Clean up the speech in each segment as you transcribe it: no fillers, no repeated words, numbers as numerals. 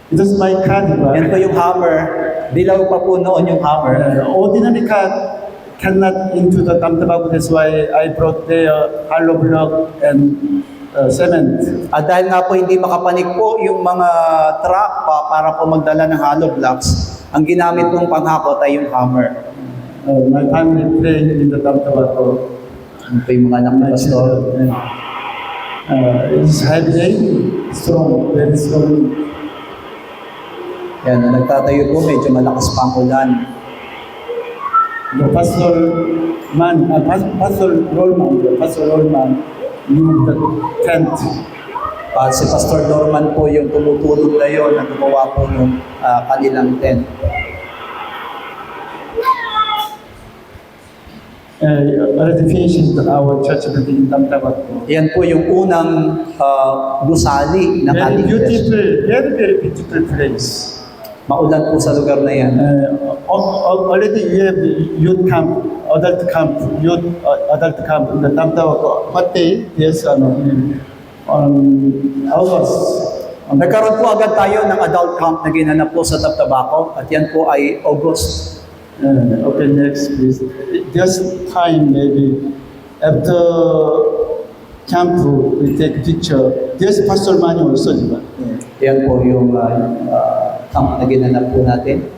It was my car, di ba? Yan po yung hammer. Dilaw pa po noon yung hammer. Ordinary car cannot into the Tamtabaco. That's why I brought their hollow block and cement. At dahil nga po hindi makapanik po yung mga truck para po magdala ng hollow blocks, ang ginamit pong panghakot ay yung hammer. My family playing in the Tamtabaco. Ano po yung mga anak ni Pastor? It's heavy rain, strong, very strong. Yan, nagtatayo po, medyo malakas pa ang ulan. The Pastor Rollman moved the tent. Si Pastor Norman po yung tumutulog na yun na gumawa po ng kanilang tent. Already finished our church building in Tamtabaco. Yan po yung unang gusali ng Very ating church. beautiful, very beautiful place. Maulan po sa lugar na yan. Already we have youth camp, adult camp in the Tamtabaco. What day? Yes, on August. Nagkaroon po agad tayo ng adult camp na ginanap po sa Tamtabaco at yan po ay August. Okay, next please. Just time maybe after camp we take picture. There's Pastor Manny also, di ba? Yan po yung camp na ginanap po natin.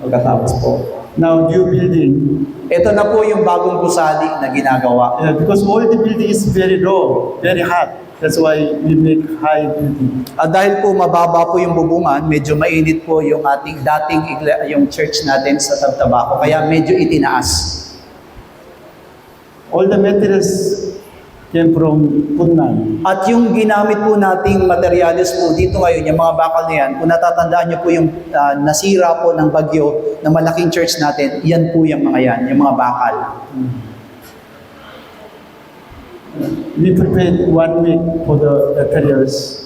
Pagkatapos po. Now new building. Ito na po yung bagong gusali na ginagawa. Because all the building is very low, very hot. That's why we make high building. At dahil po mababa po yung bubungan, medyo mainit po yung ating yung church natin sa Tamtabaco, kaya medyo itinaas. All the materials came from Punnan. At yung ginamit po nating materials po dito ngayon, yung mga bakal na yan, kung natatandaan nyo po yung nasira po ng bagyo ng malaking church natin, yan po yung mga yan, yung mga bakal. We prepared 1 week for the materials.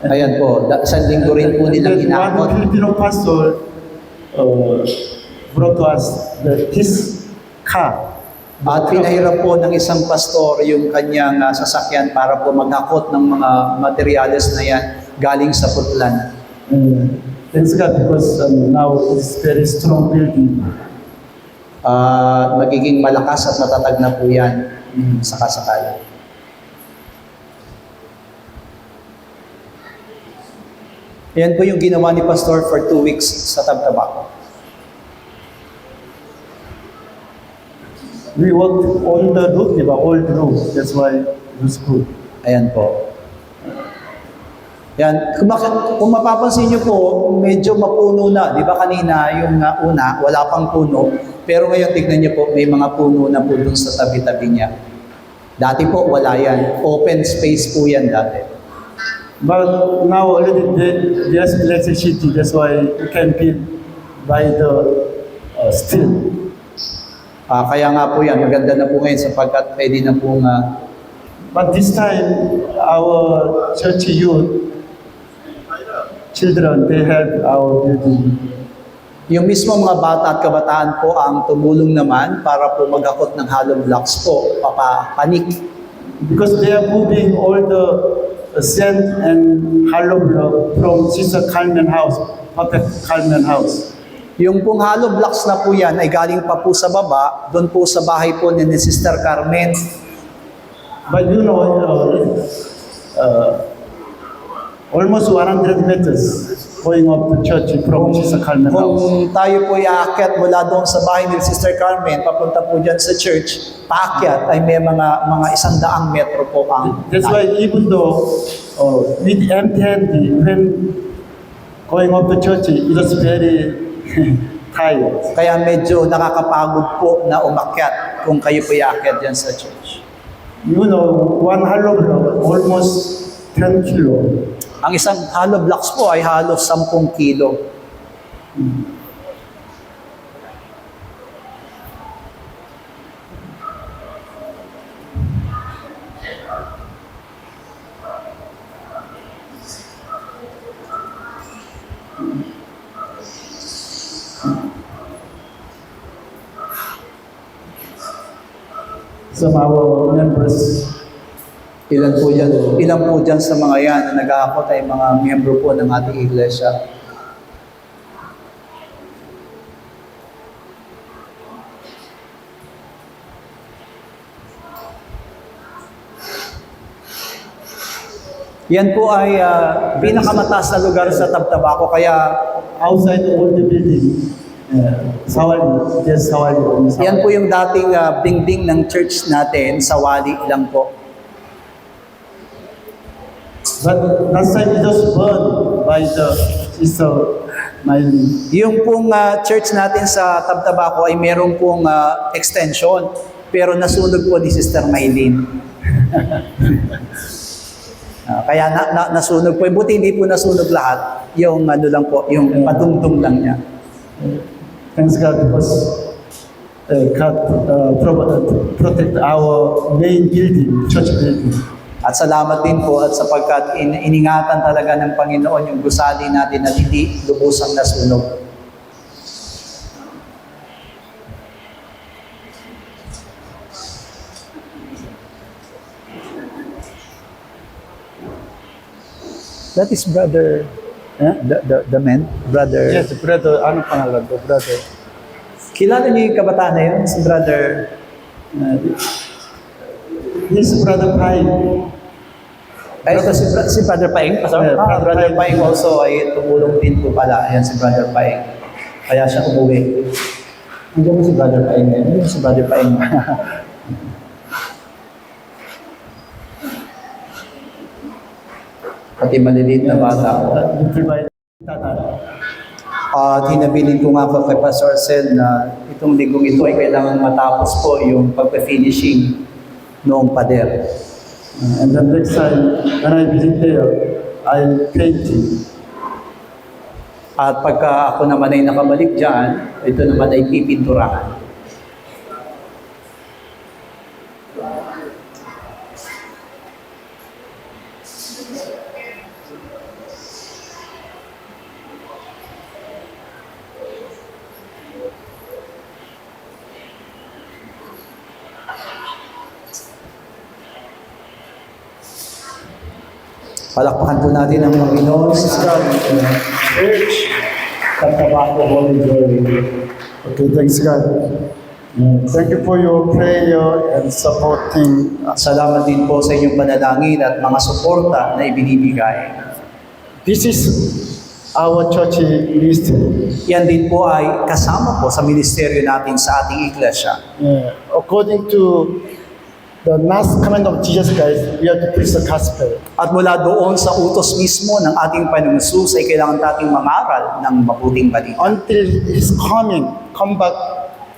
Ayan po, isang linggo rin po nilang One ginamit. Filipino pastor brought to us his car. At pinahirap po ng isang pastor yung kanyang sasakyan para po maghakot ng mga materials na yan galing sa Putlan. Thanks God because now it's very strong building. Magiging malakas at matatag na po yan sa kasakala. Yan po yung ginawa ni Pastor for 2 weeks sa Tamtabaco. We worked on the roof, diba? Old roof. That's why it was good. Ayan po. Yan. Kung mapapansin nyo po, medyo mapuno na. Di ba kanina yung una, wala pang puno. Pero ngayon, tignan nyo po, may mga puno na po dun sa tabi-tabi niya. Dati po, wala yan. Open space po yan dati. But now already there's electricity. That's why you can build by the steel. Kaya nga po yan, maganda na po ngayon sapagkat pwede na po nga. But this time, our church youth, children, they help our building. Yung mismo mga bata at kabataan po ang tumulong naman para po maghakot ng hollow blocks po, papanik. Because they are moving all the sand and hollow block from Sister Carmen house, Prophet Carmen house. Yung pong hollow blocks na po yan ay galing pa po sa baba, doon po sa bahay po ni Sister Carmen. But you know, almost 100 meters going up to church from Sister Carmen house. Kung tayo po aakyat mula doon sa bahay ni Sister Carmen, papunta po dyan sa church, paakyat ay may mga 100 metro po ang. That's why even though with empty hand, when going up to church, it was very tired. Kaya medyo nakakapagod po na umakyat kung kayo po aakyat dyan sa church. You know, one hollow block, almost 10 kilo. Ang isang hollow blocks po ay halos 10 kilo. Some of our members Ilan po dyan sa mga yan na nag-aakot ay mga miyembro po ng ating iglesia. Yan po ay pinakamataas na lugar sa Tabtabaco, kaya Outside all the building, Sawali, yes, Sawali. yan po yung dating dingding ng church natin sa Wali lang po. But that side is just burned by the sister Maylin. Yung pong church natin sa Tabtabaco ay meron pong extension, pero nasunog po ni Sister Maylin. Kaya nasunog po. Buti hindi po nasunog lahat. Yung ano lang po, yung padungdong lang niya. Thanks God because God protect our main building, church building. At salamat din po at sapagkat iningatan talaga ng Panginoon yung gusali natin na hindi lubusang nasunog. That is brother, the man, brother. Yes, brother, ano pangalan ko, brother? Kilala niyo yung kabataan na yun, si brother. Yes, brother Pai. Ay, ito si Brother Paing. Yeah, Brother Paing also ay tumulong din po pala. Ayan si Brother Paing. Kaya siya umuwi. Hindi mo si Brother Paing. Hindi mo si Brother Paing. Pati maliliit na bata. You provide At hinabilin ko nga kay Pastor Arcel na itong linggong ito ay kailangan matapos po yung pagpa-finishing noong pader. And then next time, when I visit there, I'll paint it. At pagka ako naman ay nakabalik dyan, ito naman ay pipinturahan. Palakpakan po natin ang Panginoon sa Church Tabtabaco Holy Glory. Okay, thanks God. Thank you for your prayer and supporting us. Salamat din po sa inyong panalangin at mga suporta na ibinibigay. This is our church ministry. Yan din po ay kasama po sa ministeryo natin sa ating iglesia. According to the last command of Jesus Christ, we have to preach the gospel. At mula doon sa utos mismo ng ating Panginoong Hesus ay kailangan nating mangaral ng mabuting balita. Until His come back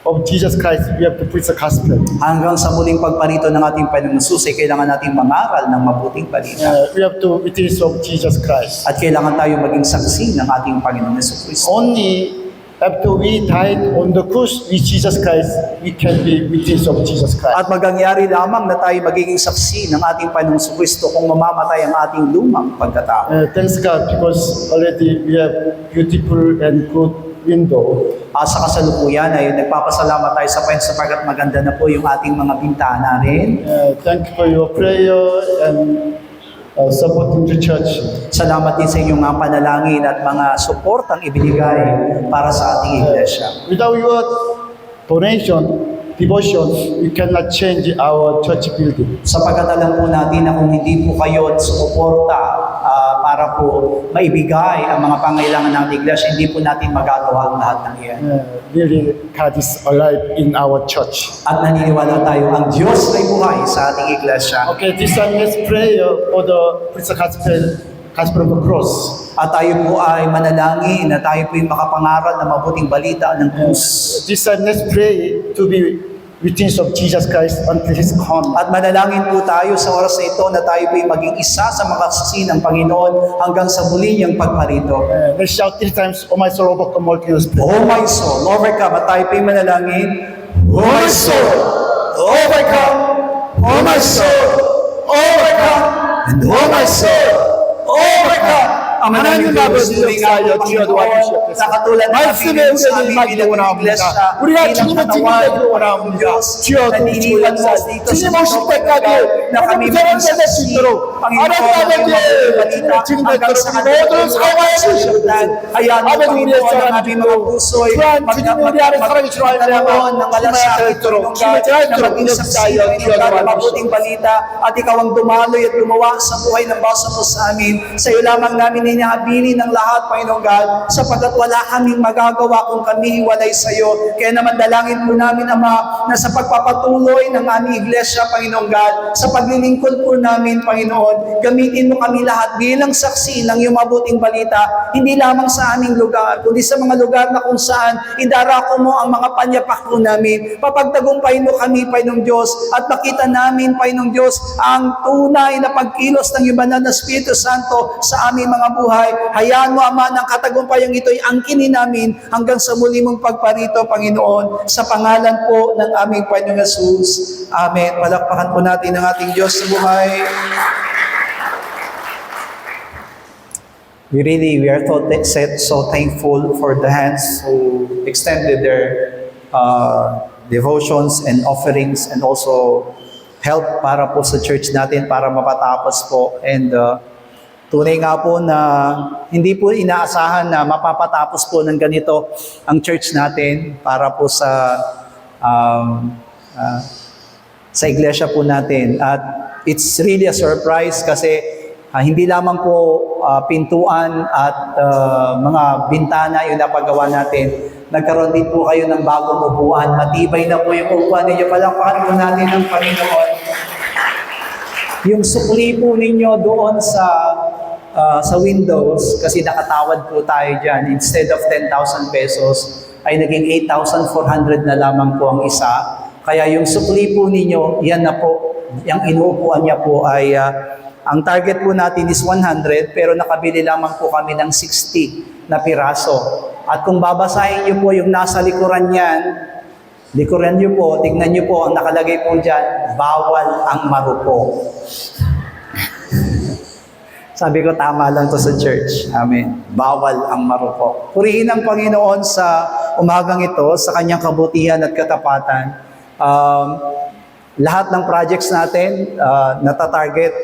of Jesus Christ, we have to preach the gospel. Hanggang sa muling pagparito ng ating Panginoong Hesus ay kailangan nating mangaral ng mabuting balita. We have to witness of Jesus Christ. At kailangan tayo maging saksi ng ating Panginoong Hesus. Only after we died on the cross with Jesus Christ, we can be witness of Jesus Christ. At magangyari lamang na tayo magiging saksi ng ating Panginoong Jesucristo kung mamamatay ang ating lumang pagkatao. Thanks God because already we have beautiful and good window. Sa kasalukuyan ay nagpapasalamat tayo sa Panginoon sapagkat maganda na po yung ating mga bintana rin. Thank you for your prayer and supporting the church. Salamat din sa inyong mga panalangin at mga suportang ibinigay para sa ating iglesia. Without your donation, devotion, we cannot change our church building. Sapagkat alam po natin na kung hindi po kayo sumuporta para po maibigay ang mga pangailangan ng iglesia, hindi po natin magagawa ang lahat ng iyan. Really, God is alive in our church. At naniniwala tayo ang Diyos ay buhay sa ating iglesia. Okay, this one is prayer for the preach the gospel of the cross. At tayo po ay manalangin na tayo po ay makapangaral ng mabuting balita ng krus. This one, let's pray to be witness of Jesus Christ until His coming. At manalangin po tayo sa oras na ito na tayo po ay maging isa sa mga saksi ng Panginoon hanggang sa muli niyang pagparito. Let's shout 3 times, "Oh my soul, overcome all chaos." Oh my soul, overcome. At tayo po ay manalangin. Oh my soul, overcome. Oh my soul, overcome. And oh my soul, overcome. Ang 하나님 mananang Diyos, 아버지 tunay nga po, 역사하여 주여 Panginoon, 도와주시옵소서. na katulad ng 말씀에 pinili sa 우리를 aming 임하기를 bilang 원합니다. iglesia, 우리가 bilang 주님의 katawan 증인되기를 ng 원합니다. Diyos, 주여 na niniwan mo 도와주시옵소서. dito 주님 sa 오실 mundo, 때까지 na kami 우리 사람 될수 magsaksi, 있도록 Panginoon, 하나님 ng 아버지의 iyong 주님의 balita 증인 hanggang 되도록 sa 우리 모두를 사용하여 주시옵소서. Hayaan mo, 아버지 우리의 Panginoon, ang aming mga 사랑을 puso'y 또한 주님이 우리 안에 살아계시는 magkaroon ng malasakit 있도록 ng 주님의 God, 자유를 na maging saksi 역사하여 ng 주여 God, 도와주시옵소서. mabuting balita, at ikaw ang dumaloy at gumawa sa buhay ng basa mo sa amin. Sa iyo lamang namin ninahabilin ng lahat, Panginoong God, sapagkat wala kaming magagawa kung kami hiwalay sa iyo. Kaya naman dalangin po namin, Ama, na sa pagpapatuloy ng aming iglesia, Panginoong God, sa paglilingkod po namin, Panginoon, gamitin mo kami lahat bilang saksi ng iyong mabuting balita, hindi lamang sa aming lugar, kundi sa mga lugar na kung saan idarako mo ang mga panyapak po namin. Papagtagumpayin mo kami, Panginoong Diyos, at makita namin, Panginoong Diyos, ang tunay na pagkilos ng iyong banal na Espiritu Santo sa aming mga buhay. Hayaan mo, Ama, ng katagumpayang ito'y angkinin namin hanggang sa muli mong pagparito, Panginoon, sa pangalan po ng aming Panginoong Jesus. Amen. Palakpakan po natin ang ating Diyos sa buhay. We are so thankful for the hands who extended their devotions and offerings and also help para po sa church natin para mapatapos po. And tunay nga po na hindi po inaasahan na mapapatapos po ng ganito ang church natin para po sa iglesia po natin. At it's really a surprise kasi hindi lamang po pintuan at mga bintana yung napagawa natin. Nagkaroon din po kayo ng bagong upuan. Matibay na po yung upuan ninyo. Palakpakan po natin ng Panginoon. Yung sukli po ninyo doon sa windows, kasi nakatawad po tayo dyan, instead of 10,000 pesos, ay naging 8,400 na lamang po ang isa. Kaya yung sukli po ninyo, yan na po, yung inuupuan niya po ay, ang target po natin is 100, pero nakabili lamang po kami ng 60 na piraso. At kung babasahin niyo po yung nasa likuran niyo po, tignan niyo po, ang nakalagay po dyan, bawal ang marupo. Sabi ko, tama lang to sa church. Amen. Bawal ang marupo. Purihin ang Panginoon sa umagang ito, sa kanyang kabutihan at katapatan. Lahat ng projects natin, natatarget,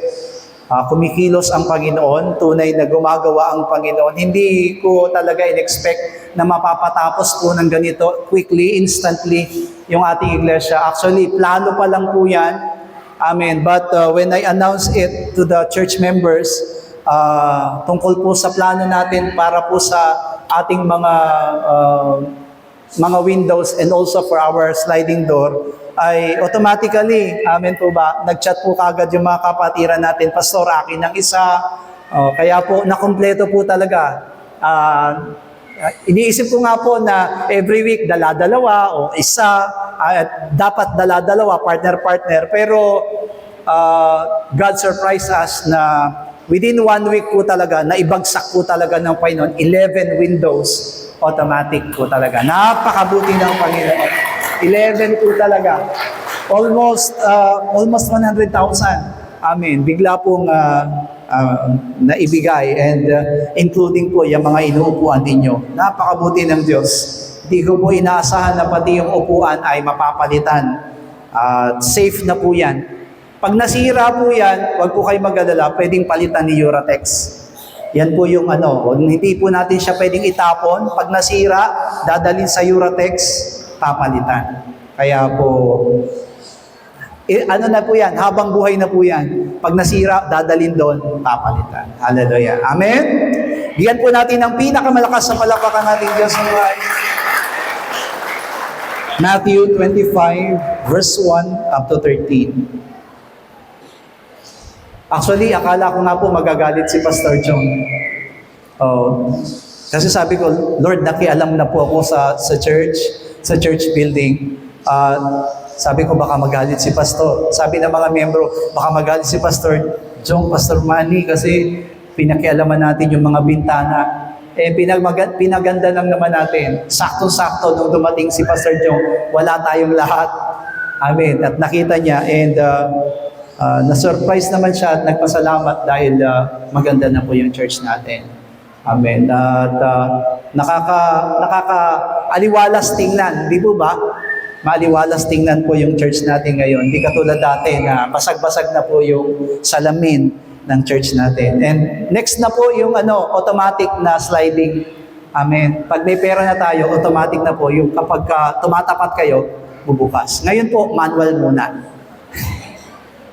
kumikilos ang Panginoon, tunay na gumagawa ang Panginoon. Hindi ko talaga in-expect na mapapatapos po ng ganito quickly, instantly, yung ating iglesia. Actually, plano pa lang po yan. Amen. But when I announced it to the church members, tungkol po sa plano natin para po sa ating mga windows and also for our sliding door, ay automatically, amen po ba, nag-chat po kagad yung mga kapatiran natin, Pastor, akin ng isa. Kaya po, nakumpleto po talaga. Iniisip ko nga po na every week, dala-dalawa o isa, dapat dala-dalawa, partner-partner. Pero God surprised us na within 1 week po talaga, naibagsak po talaga ng Panginoon, 11 windows, automatic po talaga. Napakabuti ng Panginoon. 11 po talaga. Almost 100,000. Amen. Bigla pong naibigay and including po yung mga inuupuan ninyo. Napakabuti ng Diyos. Hindi ko po inaasahan na pati yung upuan ay mapapalitan. Safe na po yan. Pag nasira po yan, huwag po kayo mag-alala, pwedeng palitan ni Uratex. Yan po yung hindi po natin siya pwedeng itapon. Pag nasira, dadalhin sa Uratex, papalitan. Kaya po, na po yan, habang buhay na po yan. Pag nasira, dadalhin doon, papalitan. Hallelujah. Amen? Bigyan po natin ng pinakamalakas sa palakpakan natin Diyos ng buhay. Matthew 25, verse 1 up to 13. Actually, akala ko nga po magagalit si Pastor Chong. Kasi sabi ko, Lord, nakialam na po ako sa church building. Sabi ko, baka magalit si Pastor. Sabi ng mga miyembro, baka magalit si Pastor Chong, Pastor Manny, kasi pinakialaman natin yung mga bintana. Pinaganda lang naman natin. Sakto-sakto nung dumating si Pastor Chong, wala tayong lahat. Amen. At nakita niya, and na-surprise naman siya at nagpasalamat dahil maganda na po yung church natin. Amen. At nakaka-aliwalas tingnan, di po ba? Maaliwalas tingnan po yung church natin ngayon. Hindi katulad dati na basag-basag na po yung salamin ng church natin. And next na po yung automatic na sliding. Amen. Pag may pera na tayo, automatic na po yung kapag tumatapat kayo, bubukas. Ngayon po, manual muna.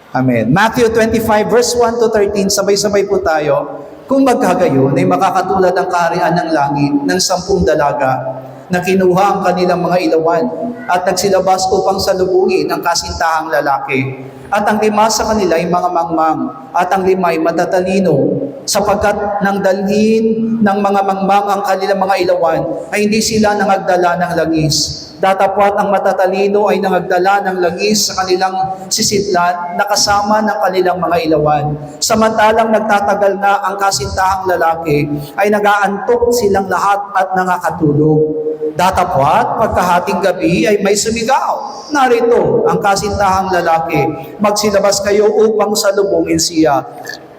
Amen. Matthew 25 verse 1 to 13, sabay-sabay po tayo. Kung magkagayon ay makakatulad ang kaharian ng langit ng 10 dalaga na kinuha ang kanilang mga ilawan at nagsilabas upang salubungin ang kasintahang lalaki. At ang 5 sa kanila ay mga mangmang at ang 5 ay matatalino sapagkat nang dalhin ng mga mangmang ang kanilang mga ilawan ay hindi sila nangagdala ng langis. Datapwat ang matatalino ay nangagdala ng langis sa kanilang sisidlan na kasama ng kanilang mga ilawan. Samantalang nagtatagal na ang kasintahang lalaki ay nag-aantok silang lahat at nakakatulog. Datapwat pagkahating gabi ay may sumigaw. Narito ang kasintahang lalaki. Magsilabas kayo upang salubungin siya.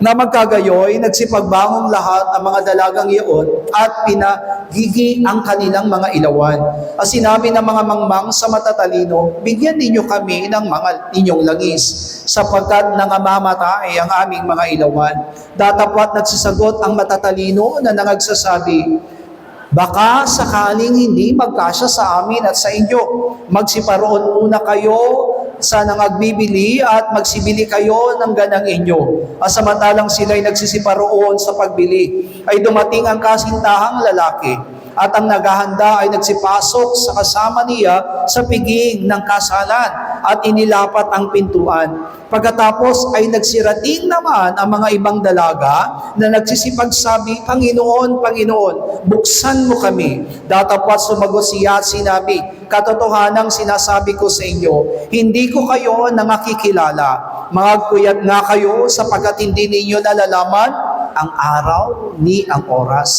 Na magkagayoy, nagsipagbangong lahat ang mga dalagang iyon at pinagigi ang kanilang mga ilawan. At sinabi ng mga mangmang sa matatalino, bigyan ninyo kami ng mga inyong langis, sapagkat nangamamatay ang aming mga ilawan. Datapwat nagsisagot ang matatalino na nangagsasabi, baka sakaling hindi magkasya sa amin at sa inyo, magsiparoon muna kayo sa nangagbibili at magsibili kayo ng ganang inyo. At samantalang sila'y nagsisiparoon sa pagbili, ay dumating ang kasintahang lalaki at ang naghahanda ay nagsipasok sa kasama niya sa piging ng kasalan at inilapat ang pintuan. Pagkatapos ay nagsirating naman ang mga ibang dalaga na nagsisipagsabi, Panginoon, Panginoon, buksan mo kami. Datapwat sumagot siya at sinabi, katotohanang sinasabi ko sa inyo, hindi ko kayo nangakikilala. Magpuyat nga kayo sapagkat hindi ninyo nalalaman ang araw ni ang oras.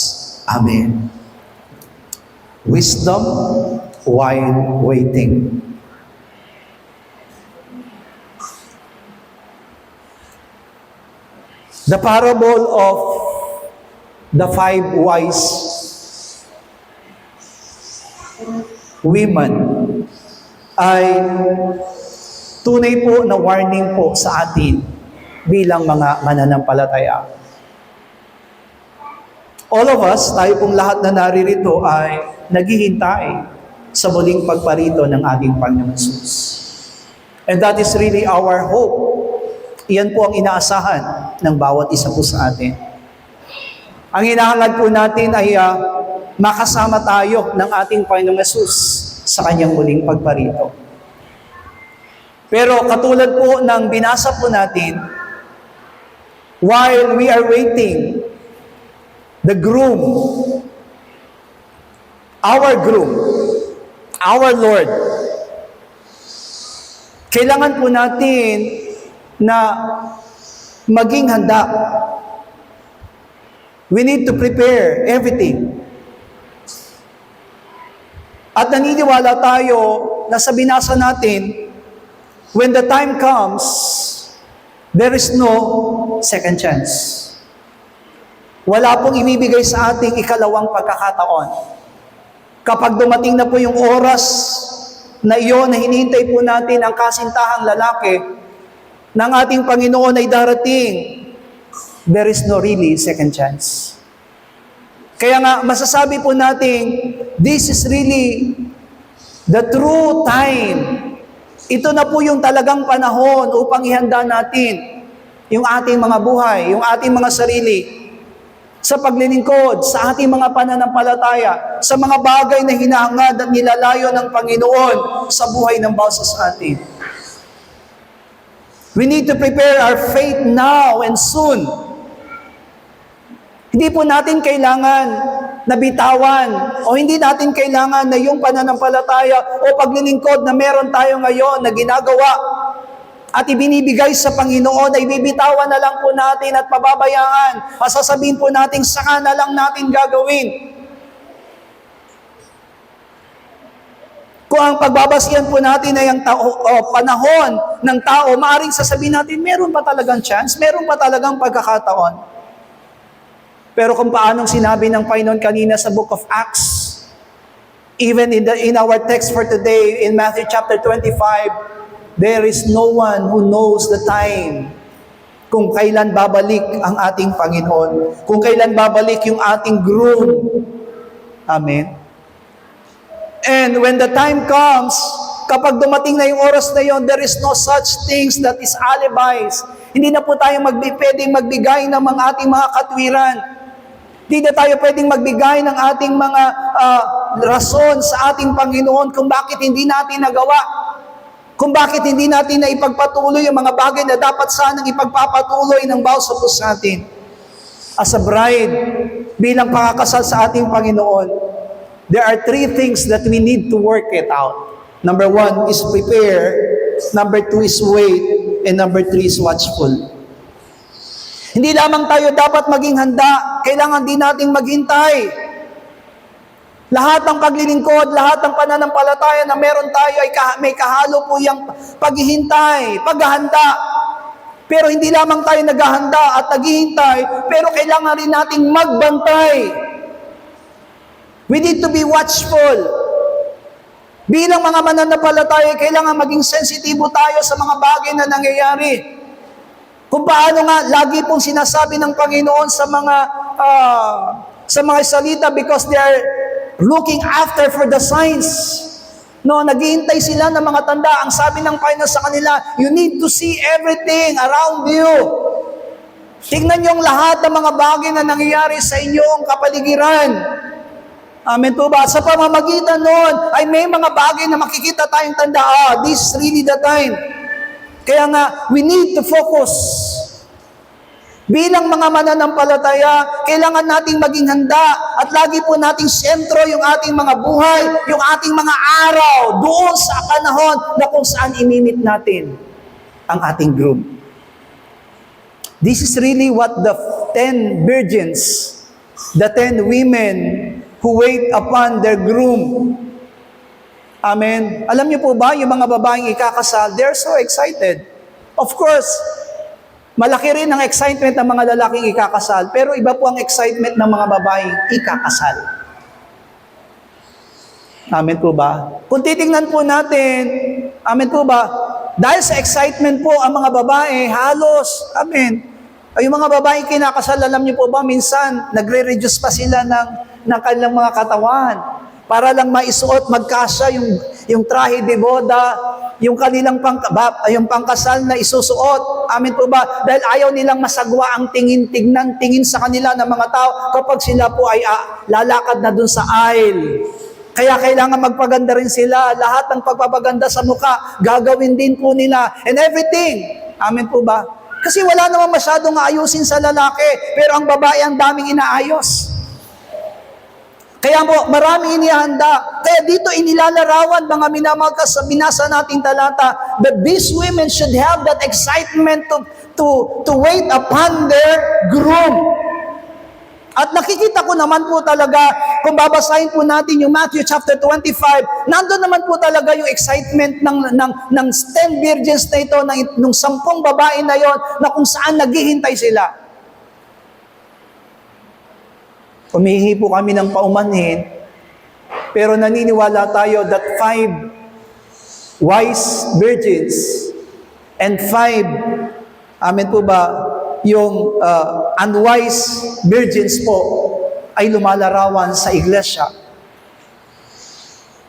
Amen. Wisdom while waiting. The parable of the 5 wise women ay tunay po na warning po sa atin bilang mga mananampalataya. All of us, tayo pong lahat na naririto ay naghihintay sa muling pagparito ng ating Panginoon Jesus. And that is really our hope. Iyan po ang inaasahan ng bawat isa po sa atin. Ang hinahangad po natin ay makasama tayo ng ating Panginoong Jesus sa kanyang muling pagparito. Pero katulad po ng binasa po natin, while we are waiting, the groom, our Lord, kailangan po natin na maging handa. We need to prepare everything. At naniniwala tayo na sa binasa natin, when the time comes, there is no second chance. Wala pong ibibigay sa ating ikalawang pagkakataon. Kapag dumating na po yung oras na iyon na hinihintay po natin ang kasintahang lalaki ng ating Panginoon ay darating, there is no really second chance. Kaya nga, masasabi po natin, this is really the true time. Ito na po yung talagang panahon upang ihanda natin yung ating mga buhay, yung ating mga sarili, sa paglilingkod, sa ating mga pananampalataya, sa mga bagay na hinahangad at nilalayo ng Panginoon sa buhay ng bawat sa atin. We need to prepare our faith now and soon. Hindi po natin kailangan na bitawan o hindi natin kailangan na yung pananampalataya o paglilingkod na meron tayo ngayon na ginagawa at ibinibigay sa Panginoon ay bibitawan na lang po natin at pababayaan. Masasabihin po natin, saka na lang natin gagawin. Kung ang pagbabasihan po natin ay ang panahon ng tao, maaaring sasabihin natin, meron pa talagang chance? Meron pa talagang pagkakataon? Pero kung paanong sinabi ng Panginoon kanina sa book of Acts, even in our text for today, in Matthew chapter 25, there is no one who knows the time kung kailan babalik ang ating Panginoon, kung kailan babalik yung ating groom. Amen. And when the time comes, kapag dumating na yung oras na yon, there is no such things that is alibis. Hindi na po tayo pwedeng magbigay ng ating mga katwiran. Hindi na tayo pwedeng magbigay ng ating mga rason sa ating Panginoon kung bakit hindi natin nagawa. Kung bakit hindi natin na ipagpatuloy yung mga bagay na dapat sanang ipagpapatuloy ng bawat sa puso natin. As a bride, bilang pakakasal sa ating Panginoon, there are 3 things that we need to work it out. Number 1 is prepare, number 2 is wait, and number 3 is watchful. Hindi lamang tayo dapat maging handa, kailangan din nating maghintay. Lahat ng paglilingkod, lahat ng pananampalataya na meron tayo ay may kahalo po yung paghihintay, paghahanda. Pero hindi lamang tayo naghahanda at naghihintay, pero kailangan rin nating magbantay. We need to be watchful. Bilang mga mananampalataya, kailangan maging sensitibo tayo sa mga bagay na nangyayari. Kung paano nga, lagi pong sinasabi ng Panginoon sa mga salita because they are looking after for the signs. No, naghihintay sila ng mga tanda. Ang sabi ng Panginoon sa kanila, you need to see everything around you. Tingnan niyo ang lahat ng mga bagay na nangyayari sa inyong kapaligiran. Amen po ba? Sa pamamagitan noon, ay may mga bagay na makikita tayong tanda. This is really the time. Kaya nga, we need to focus. Bilang mga mananampalataya, kailangan nating maging handa at lagi po nating sentro yung ating mga buhay, yung ating mga araw, doon sa panahon na kung saan imimit natin ang ating groom. This is really what the 10 virgins, the 10 women who wait upon their groom. Amen. Alam niyo po ba, yung mga babaeng ikakasal, they're so excited. Of course, malaki rin ang excitement ng mga lalaking ikakasal, pero iba po ang excitement ng mga babaeng ikakasal. Amen po ba? Kung titingnan po natin, amen po ba, dahil sa excitement po ang mga babae, halos, amen, ay yung mga babaeng kinakasal, alam niyo po ba, minsan, nagre-reduce pa sila ng kanilang mga katawan para lang maisuot, magkasya yung trahe de boda, yung kanilang yung pangkasal na isusuot. Amen po ba? Dahil ayaw nilang masagwa ang tingin sa kanila ng mga tao kapag sila po ay lalakad na dun sa aisle. Kaya kailangan magpaganda rin sila. Lahat ng pagpapaganda sa mukha, gagawin din po nila. And everything. Amen po ba? Kasi wala naman masyadong ayusin sa lalaki, pero ang babae ang daming inaayos. Kaya po, marami inihanda. Kaya dito inilalarawan, mga minamahal sa binasa nating talata, that these women should have that excitement to wait upon their groom. At nakikita ko naman po talaga, kung babasahin po natin yung Matthew chapter 25, nandun naman po talaga yung excitement ng 10 virgins na ito, ng 10 babae na yon, na kung saan naghihintay sila. Humihingi po kami ng paumanhin, pero naniniwala tayo that 5 wise virgins and 5, amen po ba, yung unwise virgins po ay lumalarawan sa iglesia.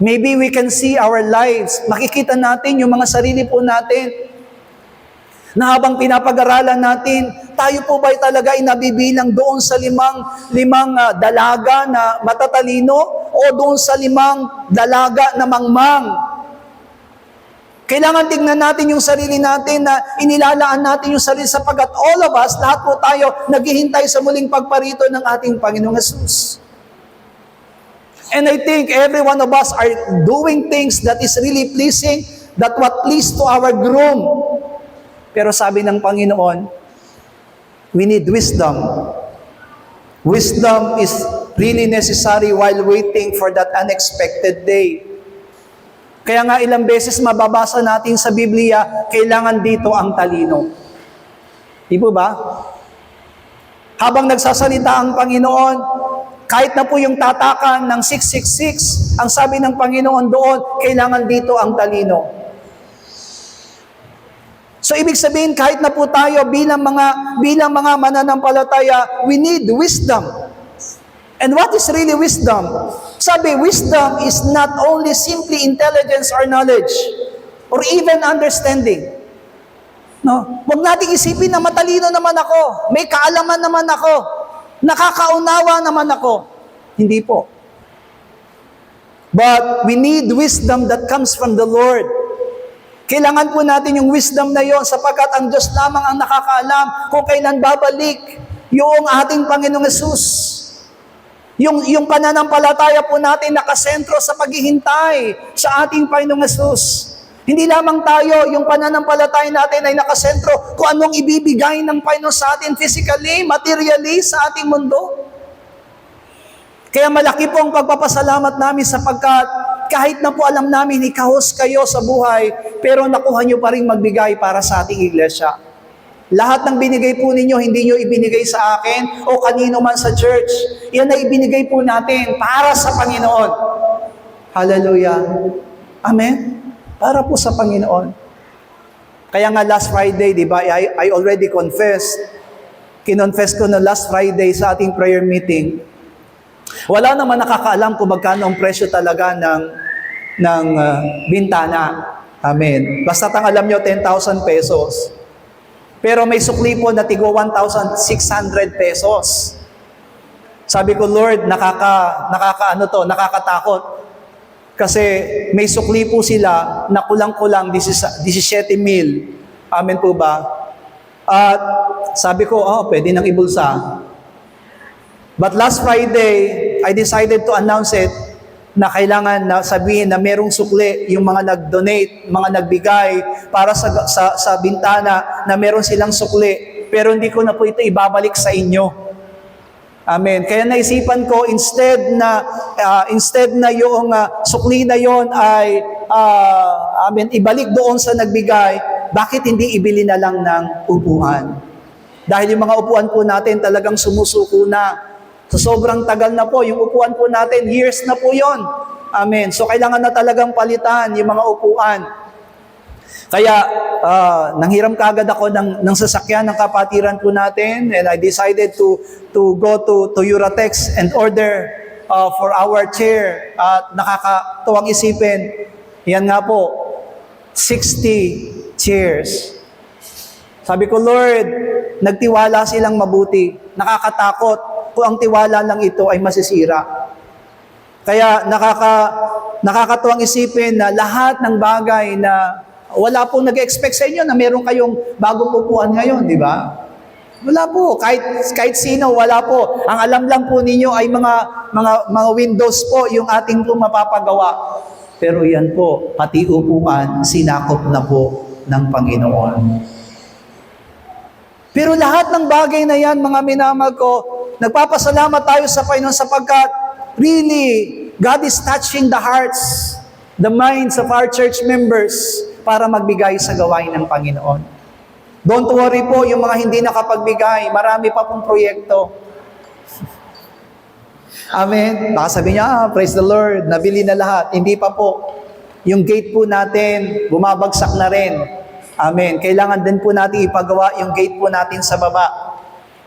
Maybe we can see our lives, makikita natin yung mga sarili po natin, na habang pinapag-aralan natin, tayo po ba'y talaga ay nabibilang doon sa limang dalaga na matatalino o doon sa 5 dalaga na mangmang? Kailangan tingnan natin yung sarili natin na inilalaan natin yung sarili sapagkat all of us, lahat po tayo naghihintay sa muling pagparito ng ating Panginoong Hesus. And I think every one of us are doing things that is really pleasing, that what pleased to our groom. Pero sabi ng Panginoon, we need wisdom. Wisdom is really necessary while waiting for that unexpected day. Kaya nga ilang beses mababasa natin sa Biblia, kailangan dito ang talino. Di po ba? Habang nagsasalita ang Panginoon, kahit na po yung tatakan ng 666, ang sabi ng Panginoon doon, kailangan dito ang talino. So ibig sabihin, kahit na po tayo bilang mga mananampalataya, we need wisdom. And what is really wisdom? Sabi, wisdom is not only simply intelligence or knowledge, or even understanding. No? Huwag nating isipin na matalino naman ako, may kaalaman naman ako, nakakaunawa naman ako. Hindi po. But we need wisdom that comes from the Lord. Kailangan po natin yung wisdom na yon sapagkat ang Diyos lamang ang nakakaalam kung kailan babalik yung ating Panginoong Yesus. Yung pananampalataya po natin nakasentro sa paghihintay sa ating Panginoong Yesus. Hindi lamang tayo, yung pananampalataya natin ay nakasentro kung anong ibibigay ng Panginoon sa atin physically, materially sa ating mundo. Kaya malaki po ang pagpapasalamat namin sapagkat kahit na po alam namin ikahos kayo sa buhay, pero nakuha nyo pa rin magbigay para sa ating iglesia. Lahat ng binigay po ninyo, hindi nyo ibinigay sa akin o kanino man sa church. Yan ay ibinigay po natin para sa Panginoon. Hallelujah. Amen. Para po sa Panginoon. Kaya nga last Friday, di ba, I already confessed. Kinonfess ko na last Friday sa ating prayer meeting. Wala naman nakakaalam kung magkano ang presyo talaga ng bintana. Amen. Basta ang alam nyo, 10,000 pesos. Pero may sukli po na tigo 1,600 pesos. Sabi ko, Lord, nakakatakot. Kasi may sukli po sila na kulang-kulang 17,000. Amen po ba? At sabi ko, pwede nang ibulsa. But last Friday, I decided to announce it na kailangan na sabihin na merong sukli yung mga nag-donate, mga nagbigay para sa bintana na meron silang sukli. Pero hindi ko na po ito ibabalik sa inyo. Amen. Kaya naisipan ko, instead na yung sukli na yon ay ibalik doon sa nagbigay, bakit hindi ibili na lang ng upuan? Dahil yung mga upuan po natin talagang sumusuko na. So sobrang tagal na po, yung upuan po natin, years na po yon. Amen. So kailangan na talagang palitan yung mga upuan. Kaya nanghiram kagad ako ng sasakyan ng kapatiran po natin, and I decided to go to Euratex and order for our chair. At nakakatuwang isipin, yan nga po, 60 chairs. Sabi ko, Lord, nagtiwala silang mabuti. Nakakatakot kung ang tiwala lang ito ay masisira. Kaya nakakatuwang isipin na lahat ng bagay na wala pong nag-expect sa inyo na meron kayong bagong upuan ngayon, di ba? Wala po. Kahit sino, wala po. Ang alam lang po ninyo ay mga windows po yung ating po mapapagawa. Pero yan po, pati upuan, sinakop na po ng Panginoon. Pero lahat ng bagay na yan, mga minamahal ko, nagpapasalamat tayo sa Panginoon sapagkat really, God is touching the hearts, the minds of our church members para magbigay sa gawain ng Panginoon. Don't worry po, yung mga hindi nakapagbigay, marami pa pong proyekto. Amen. Baka sabi niya, praise the Lord, nabili na lahat. Hindi pa po. Yung gate po natin, bumabagsak na rin. Amen. Kailangan din po natin ipagawa yung gate po natin sa baba.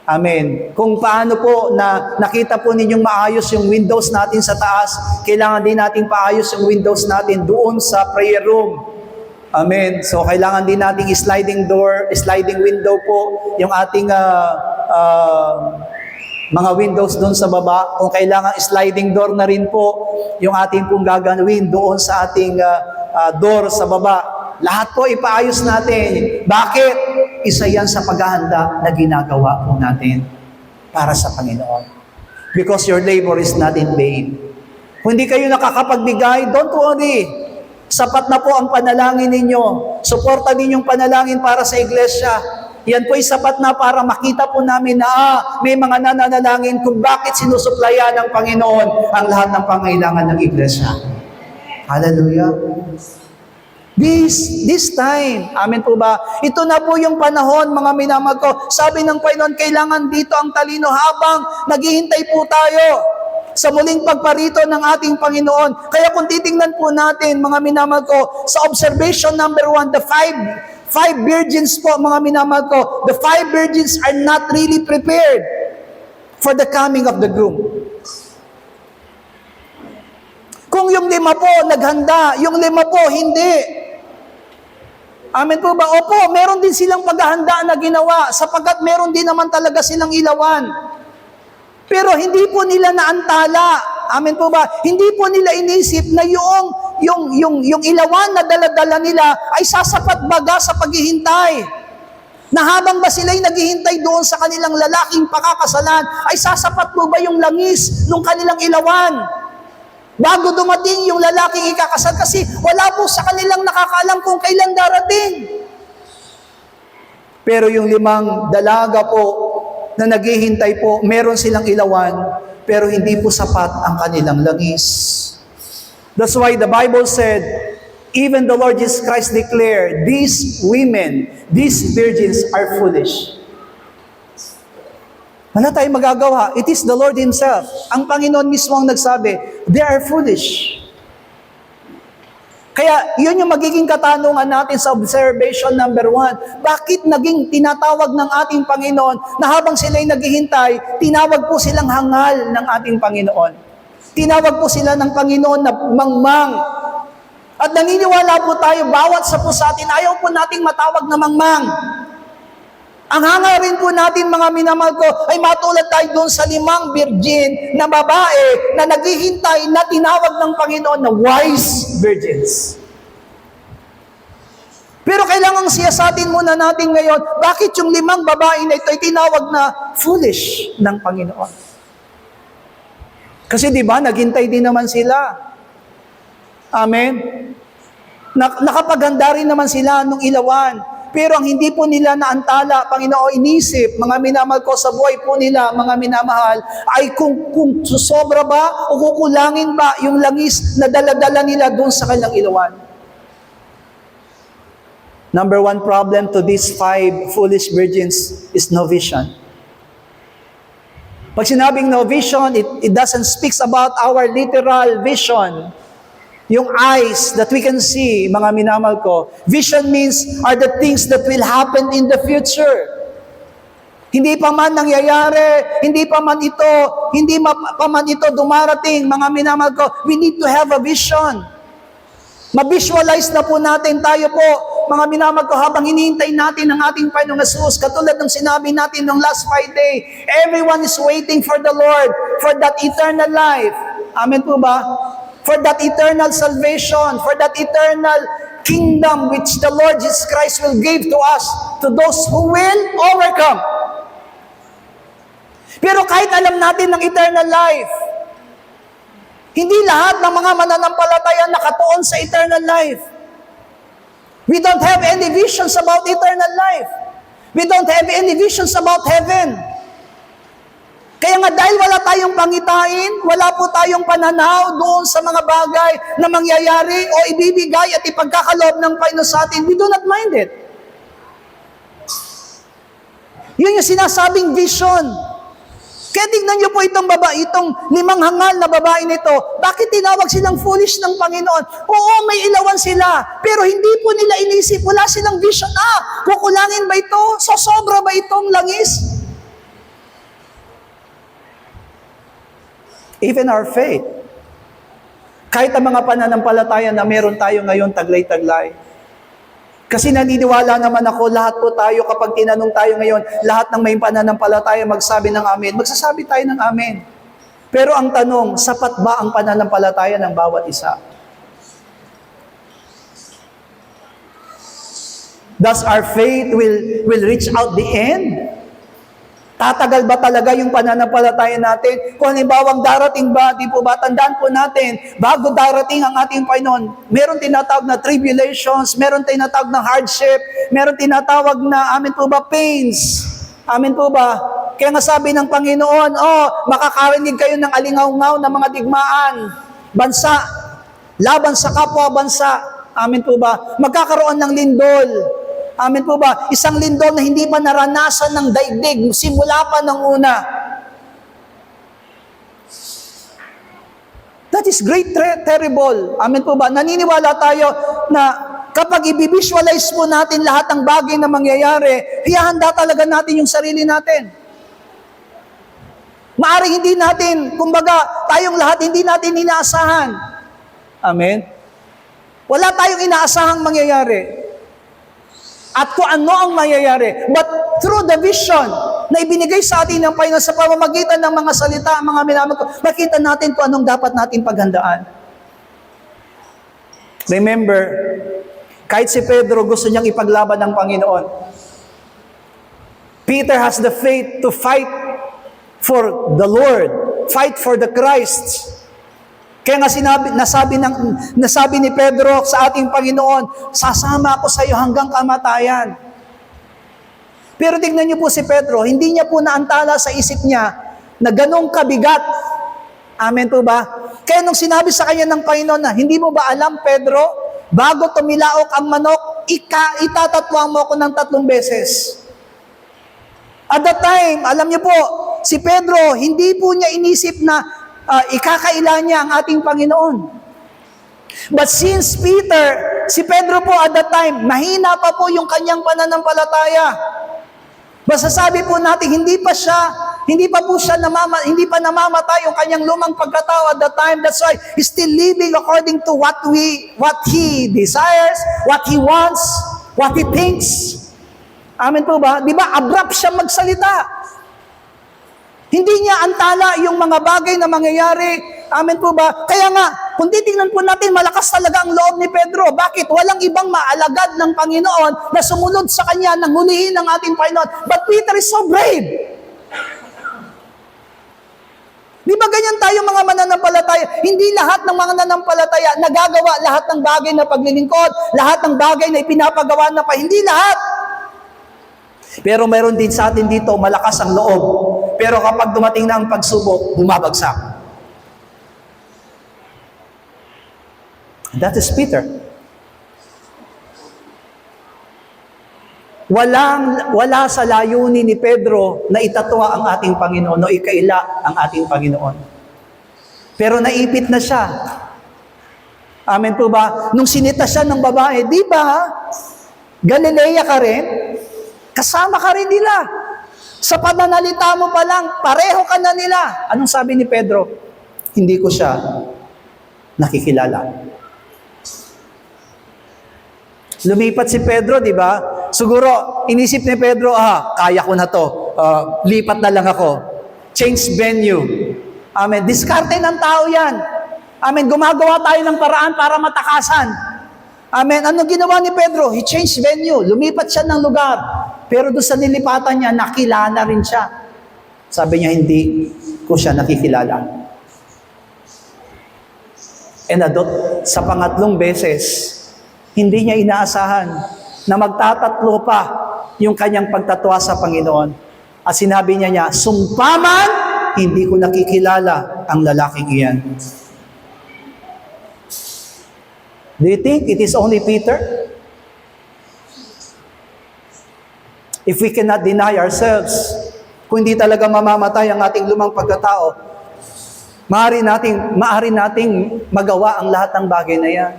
Amen. Kung paano po na nakita po ninyong maayos yung windows natin sa taas, kailangan din natin paayos yung windows natin doon sa prayer room. Amen. So kailangan din nating sliding window po yung ating mga windows doon sa baba. Kung kailangan sliding door na rin po yung ating pong gagawin doon sa ating door sa baba. Lahat po ipaayos natin. Bakit? Isa yan sa paghahanda na ginagawa po natin para sa Panginoon. Because your labor is not in vain. Kung hindi kayo nakakapagbigay, don't worry. Sapat na po ang panalangin ninyo. Suporta ninyong panalangin para sa iglesia. Yan po ay sapat na para makita po namin na may mga nananalangin kung bakit sinusuplayan ng Panginoon ang lahat ng pangailangan ng iglesia. Hallelujah. This time, amen po ba? Ito na po yung panahon, mga minamahal ko. Sabi ng Panginoon, kailangan dito ang talino habang naghihintay po tayo sa muling pagparito ng ating Panginoon. Kaya kung titingnan po natin, mga minamahal ko, sa observation number 1, the five virgins po, mga minamahal ko, the 5 virgins are not really prepared for the coming of the groom. Kung yung 5 po naghanda, yung 5 po hindi. Amen po ba? Opo, meron din silang paghahanda na ginawa sapagkat meron din naman talaga silang ilawan. Pero hindi po nila naantala. Amen po ba? Hindi po nila inisip na yung ilawan na dala-dala nila ay sasapat baga sa paghihintay. Na habang ba sila'y naghihintay doon sa kanilang lalaking pakakasalan, ay sasapat po ba yung langis ng kanilang ilawan? Bago dumating yung lalaking ikakasal kasi wala po sa kanilang nakakaalam kung kailan darating. Pero yung 5 dalaga po na naghihintay po, meron silang ilawan, pero hindi po sapat ang kanilang langis. That's why the Bible said, even the Lord Jesus Christ declared, these women, these virgins are foolish. Wala tayong magagawa. It is the Lord Himself. Ang Panginoon mismo ang nagsabi, they are foolish. Kaya yun yung magiging katanungan natin sa observation number 1. Bakit naging tinatawag ng ating Panginoon na habang sila'y naghihintay, tinawag po silang hangal ng ating Panginoon. Tinawag po sila ng Panginoon na mangmang. At naniniwala po tayo, bawat sa po sa atin, ayaw po nating matawag na mangmang. Ang hangarin po natin, mga minamahal ko, ay matulad tayo doon sa 5 virgin na babae na naghihintay na tinawag ng Panginoon na wise virgins. Pero kailangang siyasatin muna natin ngayon, bakit yung 5 babae na ito ay tinawag na foolish ng Panginoon? Kasi di ba, naghintay din naman sila. Amen? Nakapaghanda rin naman sila nung ilawan. Pero ang hindi po nila naantala, Panginoon, inisip, mga minamahal ko sa buhay po nila, mga minamahal, ay kung susobra ba o kukulangin ba yung langis na dala-dala nila doon sa kanilang ilawan. Number 1 problem to these 5 foolish virgins is no vision. Pag sinabing no vision, it doesn't speak about our literal vision. Yung eyes that we can see, mga minamahal ko. Vision means are the things that will happen in the future. Hindi pa man nangyayari, hindi pa man ito dumarating, mga minamahal ko. We need to have a vision. Ma-visualize na po natin tayo po, mga minamahal ko, habang hinihintay natin ang ating Panginoong Jesus. Katulad ng sinabi natin nung last Friday, everyone is waiting for the Lord, for that eternal life. Amen po ba? For that eternal salvation, for that eternal kingdom which the Lord Jesus Christ will give to us, to those who will overcome. Pero kahit alam natin ng eternal life, hindi lahat ng mga mananampalataya nakatuon sa eternal life. We don't have any visions about eternal life. We don't have any visions about heaven. Kaya nga dahil wala tayong pangitain, wala po tayong pananaw doon sa mga bagay na mangyayari o ibibigay at ipagkakaloob ng Panginoon sa atin, we do not mind it. Yun yung sinasabing vision. Kaya tignan niyo po itong 5 hangal na babae nito. Bakit tinawag silang foolish ng Panginoon? Oo, may ilawan sila. Pero hindi po nila inisip, wala silang vision. Kukulangin ba ito? Sobra ba itong langis? Even our faith. Kahit ang mga pananampalataya na meron tayo ngayon, taglay-taglay. Kasi naniniwala naman ako, lahat po tayo, kapag tinanong tayo ngayon, lahat ng may pananampalataya magsabi ng amen, magsasabi tayo ng amen. Pero ang tanong, sapat ba ang pananampalataya ng bawat isa? Does our faith will reach out the end? Tatagal ba talaga yung pananampalataya natin? Kung halimbawang darating ba, di po ba, tandaan po natin, bago darating ang ating Panginoon, meron tinatawag na tribulations, meron tinatawag na hardship, meron tinatawag na, amin po ba, pains. Amin po ba? Kaya nga sabi ng Panginoon, makakarinig kayo ng alingaw-ngaw na mga digmaan, bansa, laban sa kapwa bansa. Amen po ba? Magkakaroon ng lindol. Amen po ba? Isang lindol na hindi pa naranasan ng daigdig, simula pa ng una. That is great, terrible. Amen po ba? Naniniwala tayo na kapag i-visualize po natin lahat ng bagay na mangyayari, ihahanda talaga natin yung sarili natin. Maaring hindi natin, kumbaga, tayong lahat hindi natin inaasahan. Amen? Wala tayong inaasahang mangyayari. At kung ano ang mangyayari. But through the vision na ibinigay sa atin ng Panginoon sa pamamagitan ng mga salita, mga minamahal ko, makita natin kung anong dapat natin paghandaan. Remember, kahit si Pedro gusto niyang ipaglaban ng Panginoon, Peter has the faith to fight for the Lord, fight for the Christ. Kaya nga nasabi ni Pedro sa ating Panginoon, sasama ako sa iyo hanggang kamatayan. Pero tignan niyo po si Pedro, hindi niya po naantala sa isip niya na ganong kabigat. Amen po ba? Kaya nung sinabi sa kanya ng Panginoon na, hindi mo ba alam, Pedro, bago tumilaok ang manok, itatatwang mo ako ng 3 beses. At that time, alam niyo po, si Pedro, hindi po niya inisip na ikakaila niya ang ating Panginoon. But since si Pedro po at that time, mahina pa po yung kanyang pananampalataya. Masasabi po natin, hindi pa namamatay yung kanyang lumang pagkatao at that time. That's why he's still living according to what he desires, what he wants, what he thinks. Amen po ba? Di ba, abrupt siya magsalita. Hindi niya antala yung mga bagay na mangyayari. Amen po ba? Kaya nga, kung titingnan po natin, malakas talaga ang loob ni Pedro. Bakit? Walang ibang maalagad ng Panginoon na sumunod sa kanya nang hulihin ng ating Panginoon. But Peter is so brave. Di ba ganyan tayo mga mananampalataya? Hindi lahat ng mga mananampalataya nagagawa lahat ng bagay na paglilingkod, lahat ng bagay na ipinapagawa na pa. Hindi lahat. Pero meron din sa atin dito, malakas ang loob. Pero kapag dumating na ang pagsubok, bumabagsak. That is Peter. Wala sa layunin ni Pedro na itatwa ang ating Panginoon o ikaila ang ating Panginoon. Pero naipit na siya. Amen po ba? Nung sinita siya ng babae, di ba? Galilea ka rin? Kasama ka rin nila. Sa pananalita mo pa lang, pareho ka na nila. Anong sabi ni Pedro? Hindi ko siya nakikilala. Lumipat si Pedro, di ba? Siguro, inisip ni Pedro, kaya ko na to. Lipat na lang ako. Change venue. Amen. Diskarte ng tao yan. Amen. Gumagawa tayo ng paraan para matakasan. Amen. Ano ginawa ni Pedro? He changed venue. Lumipat siya ng lugar. Pero doon sa nilipatan niya, nakilala rin siya. Sabi niya, hindi ko siya nakikilala. And sa pangatlong beses, hindi niya inaasahan na magtatatlo pa yung kanyang pagtatwa sa Panginoon. At sinabi niya, sumpa man, hindi ko nakikilala ang lalaking iyan. Do you think it is only Peter? If we cannot deny ourselves, kung hindi talaga mamamatay ang ating lumang pagkatao, maaari nating magawa ang lahat ng bagay na yan.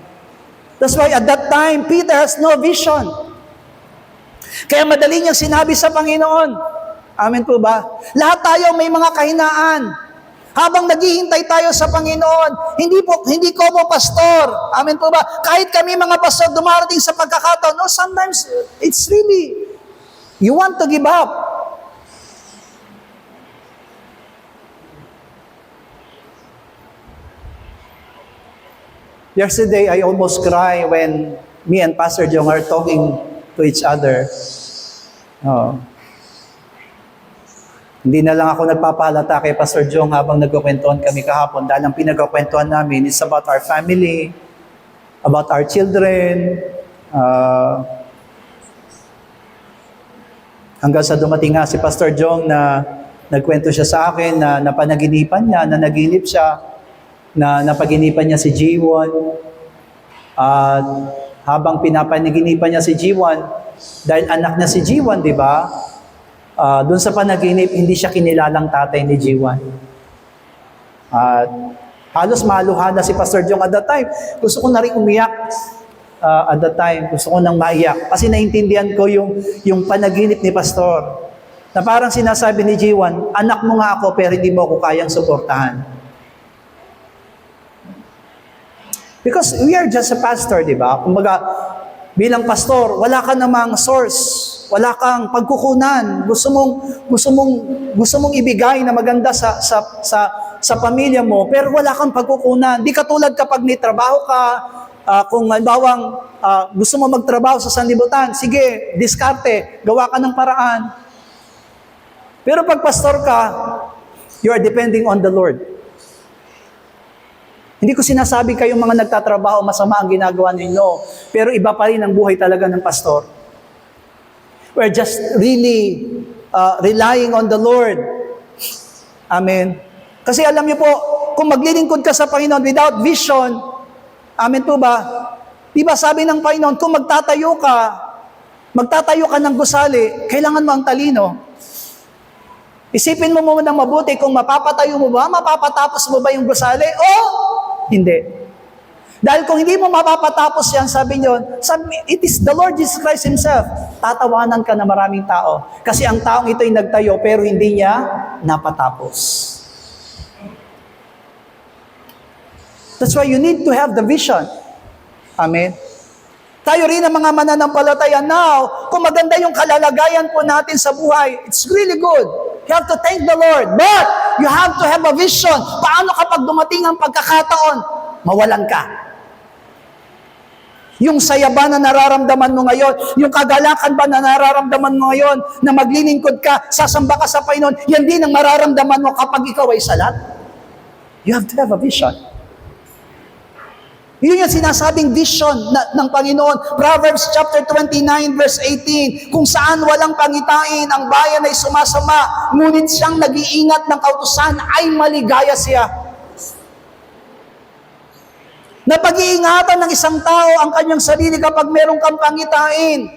That's why at that time, Peter has no vision. Kaya madali niyang sinabi sa Panginoon. Amen po ba? Lahat tayo may mga kahinaan. Habang naghihintay tayo sa Panginoon, hindi ko po pastor. Amen po ba? Kahit kami mga pastor dumarating sa pagkakataon, no, sometimes it's really you want to give up. Yesterday, I almost cry when me and Pastor Jong are talking to each other. Hindi na lang ako nagpapalata kay Pastor Jong habang nagkukwentuhan kami kahapon dahil ang pinagkukwentuhan namin is about our family, about our children, hanggang sa dumating nga si Pastor Jong na nagkwento siya sa akin na napanaginipan niya, na naginip siya, na napaginipan niya si G1. At habang pinapanaginipan niya si G1, dahil anak niya si G1, di ba? Doon sa panaginip, hindi siya kinilalang tatay ni G1. At halos maluhana si Pastor Jong at that time. Gusto ko na rin umiyak at that time. Gusto ko nang maiyak. Kasi naintindihan ko yung panaginip ni Pastor. Na parang sinasabi ni G1, anak mo nga ako pero hindi mo ako kayang suportahan. Because we are just a pastor, di ba? Kumbaga, bilang pastor, wala ka namang source. Wala kang pagkukunan. Gusto mong ibigay na maganda sa pamilya mo, pero wala kang pagkukunan. Di katulad kapag may trabaho ka, kung halimbawa gusto mo magtrabaho sa sanlibutan, sige, diskarte, gawa ka ng paraan. Pero pag pastor ka, you are depending on the Lord. Hindi ko sinasabi kayong mga nagtatrabaho, masama ang ginagawa ninyo, pero iba pa rin ang buhay talaga ng pastor. We're just really relying on the Lord. Amen. Kasi alam niyo po, kung maglilingkod ka sa Panginoon without vision, amen po ba? Di ba sabi ng Panginoon, kung magtatayo ka ng gusali, kailangan mo ang talino. Isipin mo muna mabuti kung mapapatayo mo ba, mapapatapos mo ba yung gusali? O hindi. Dahil kung hindi mo mapapatapos yan, sabi it is the Lord Jesus Christ Himself. Tatawanan ka na maraming tao. Kasi ang taong ito ay nagtayo, pero hindi niya napatapos. That's why you need to have the vision. Amen. Tayo rin ang mga mananampalataya now, kung maganda yung kalalagayan po natin sa buhay, it's really good. You have to thank the Lord. But you have to have a vision. Paano kapag dumating ang pagkakataon, mawalan ka? Yung saya ba na nararamdaman mo ngayon? Yung kagalakan ba na nararamdaman mo ngayon? Na maglilingkod ka, sasamba ka sa Panginoon, yan din ang mararamdaman mo kapag ikaw ay salat? You have to have a vision. Yun yung sinasabing vision ng Panginoon. Proverbs chapter 29 verse 18, kung saan walang pangitain, ang bayan ay sumasama, ngunit siyang nag-iingat ng kautusan ay maligaya siya. Na pag-iingatan ng isang tao ang kanyang sarili kapag meron kang pangitain.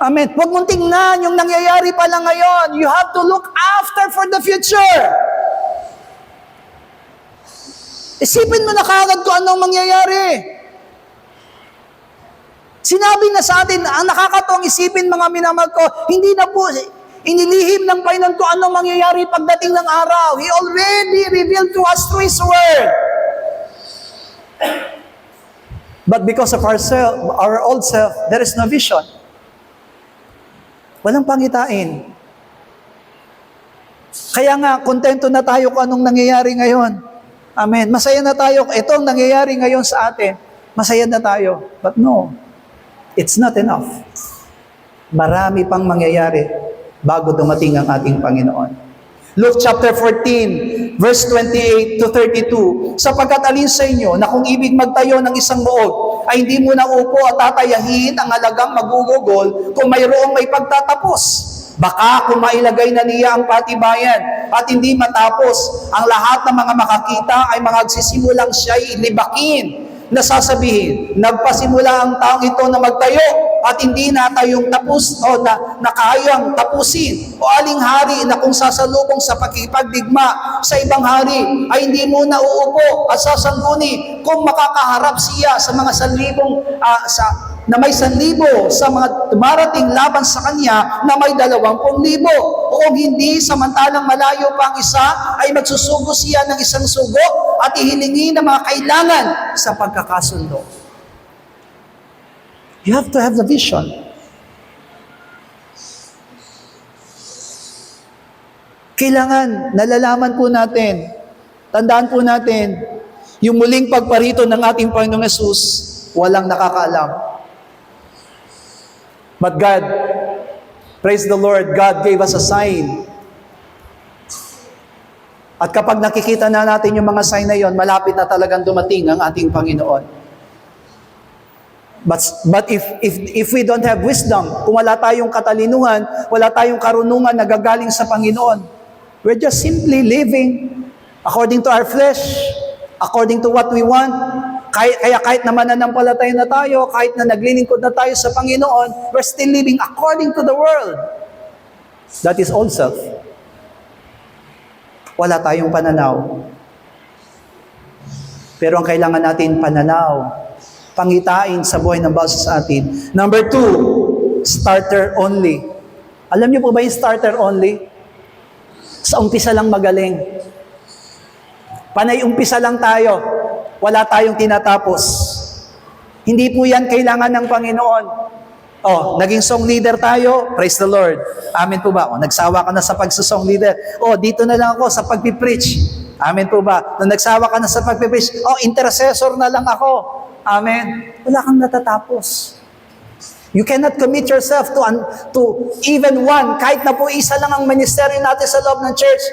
Amen. Huwag mong tingnan yung nangyayari pa lang ngayon. You have to look after for the future. Isipin mo na kaagad kung anong mangyayari. Sinabi na sa atin, ang nakakatuwang isipin mga minamahal ko, hindi na po inilihim ng Panginoon kung anong mangyayari pagdating ng araw. He already revealed to us through His Word. But because of our old self, there is no vision. Walang pangitain. Kaya nga, kontento na tayo kung anong nangyayari ngayon. Amen. Masaya na tayo. Ito ang nangyayari ngayon sa atin. Masaya na tayo. But no, it's not enough. Marami pang mangyayari bago dumating ang ating Panginoon. Luke chapter 14, verse 28 to 32, sapagkat alin sa inyo na kung ibig magtayo ng isang muog, ay hindi mo na upo at tatayahin ang halagang magugugol kung mayroong may pagtatapos. Baka kung mailagay na niya ang patibayan at hindi matapos, ang lahat ng mga makakita ay magsisimulang siya'y libakin. Nasasabihin, nagpasimula ang taong ito na magtayo at hindi na tayong tapos o na kayang tapusin o aling hari na kung sasalubong sa pakikipagdigma sa ibang hari ay hindi muna uupo at sasangguni kung makakaharap siya sa mga sanlibong na may 1,000 sa mga dumarating laban sa kanya na may 20,000. O kung hindi, samantalang malayo pa ang isa, ay magsusugo siya ng isang sugo at ihilingi ng mga kailangan sa pagkakasundo. You have to have the vision. Kailangan, nalalaman po natin, tandaan po natin, yung muling pagparito ng ating Panginoong Yesus, walang nakakaalam. But God, praise the Lord, God gave us a sign. At kapag nakikita na natin yung mga sign na yon, malapit na talagang dumating ang ating Panginoon. But if we don't have wisdom, kung wala tayong katalinuhan, wala tayong karunungan na gagaling sa Panginoon, we're just simply living according to our flesh, according to what we want. Kaya kahit na mananampalataya na tayo, kahit na naglilingkod na tayo sa Panginoon, we're still living according to the world. That is old self. Wala tayong pananaw. Pero ang kailangan natin pananaw, pangitain sa buhay ng bawat sa atin. Number 2, starter only. Alam niyo po ba yung starter only? Sa umpisa lang magaling. Panay umpisa lang tayo. Wala tayong tinatapos. Hindi po yan kailangan ng Panginoon. Naging song leader tayo, praise the Lord. Amen po ba? Nagsawa ka na sa pagsusong leader. Dito na lang ako sa pagpipreach. Amen po ba? Nung nagsawa ka na sa pagpipreach, intercessor na lang ako. Amen. Wala kang natatapos. You cannot commit yourself to even one, kahit na po isa lang ang ministeryo natin sa loob ng church.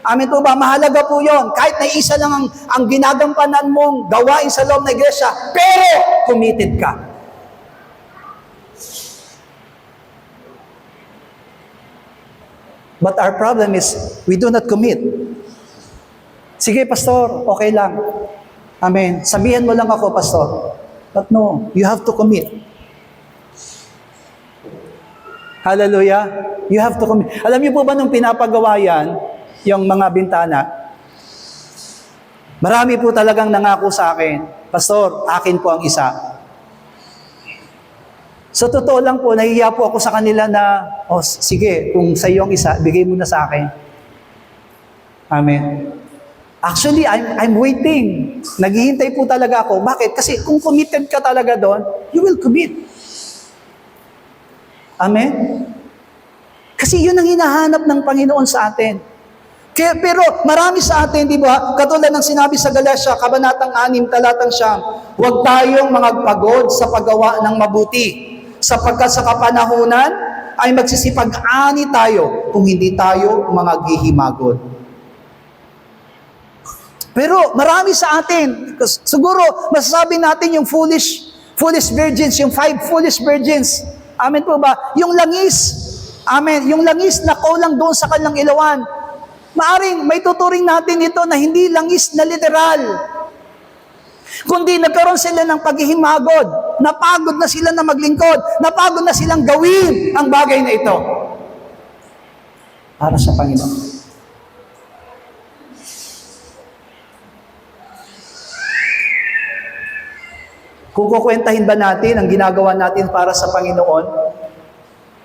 Amen po ba? Mahalaga po yon. Kahit na isa lang ang ginagampanan mong gawain sa loob ng iglesia, pero committed ka. But our problem is, we do not commit. Sige, pastor, okay lang. Amen. Sabihan mo lang ako, pastor. But no, you have to commit. Hallelujah. You have to commit. Alam niyo po ba nung pinapagawa yan, yung mga bintana, marami po talagang nangako sa akin, pastor, akin po ang isa. So totoo lang po, nahihiya po ako sa kanila na, sige, kung sa iyo ang isa, bigay mo na sa akin. Amen. Actually, I'm waiting. Naghihintay po talaga ako. Bakit? Kasi kung committed ka talaga doon, you will commit. Amen? Kasi yun ang hinahanap ng Panginoon sa atin. Pero marami sa atin, di ba? Katulad ng sinabi sa Galatia, Kabanatang 6, Talatang 9, huwag tayong magpagod sa paggawa ng mabuti, sapagkat sa kapanahunan ay magsisipag-ani tayo kung hindi tayo maghihimagod. Pero marami sa atin, siguro masasabi natin yung foolish virgins, yung 5 foolish virgins. Amen po ba? Yung langis, amen, yung langis na kulang doon sa kanilang ilawan. Maaring may tuturing natin ito na hindi langis na literal, kundi nagkaroon sila ng paghihimagod, napagod na sila na maglingkod, napagod na silang gawin ang bagay na ito para sa Panginoon. Kung kukwentahin ba natin ang ginagawa natin para sa Panginoon,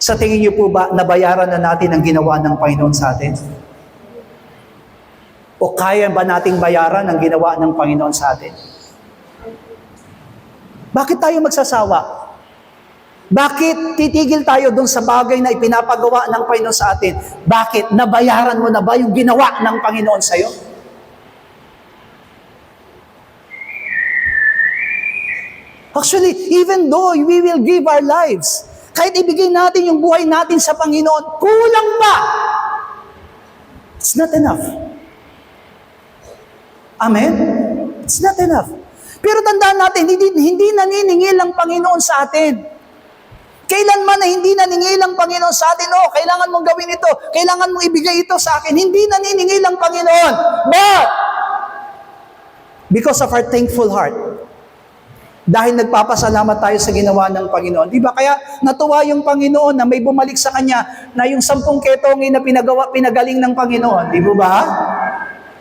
sa tingin niyo po ba nabayaran na natin ang ginawa ng Panginoon sa atin? O kaya ba nating bayaran ang ginawa ng Panginoon sa atin? Bakit tayo magsasawa? Bakit titigil tayo dun sa bagay na ipinapagawa ng Panginoon sa atin? Bakit? Nabayaran mo na ba yung ginawa ng Panginoon sa'yo? Actually, even though we will give our lives, kahit ibigay natin yung buhay natin sa Panginoon, kulang pa. It's not enough. Amen? It's not enough. Pero tandaan natin, hindi naniningil ang Panginoon sa atin. Kailanman na hindi naniningil ang Panginoon sa atin, kailangan mong gawin ito, kailangan mong ibigay ito sa akin. Hindi naniningil ang Panginoon. But, because of our thankful heart, dahil nagpapasalamat tayo sa ginawa ng Panginoon. Di ba? Kaya natuwa yung Panginoon na may bumalik sa Kanya na yung 10 ketongin na pinagaling ng Panginoon. Di ba?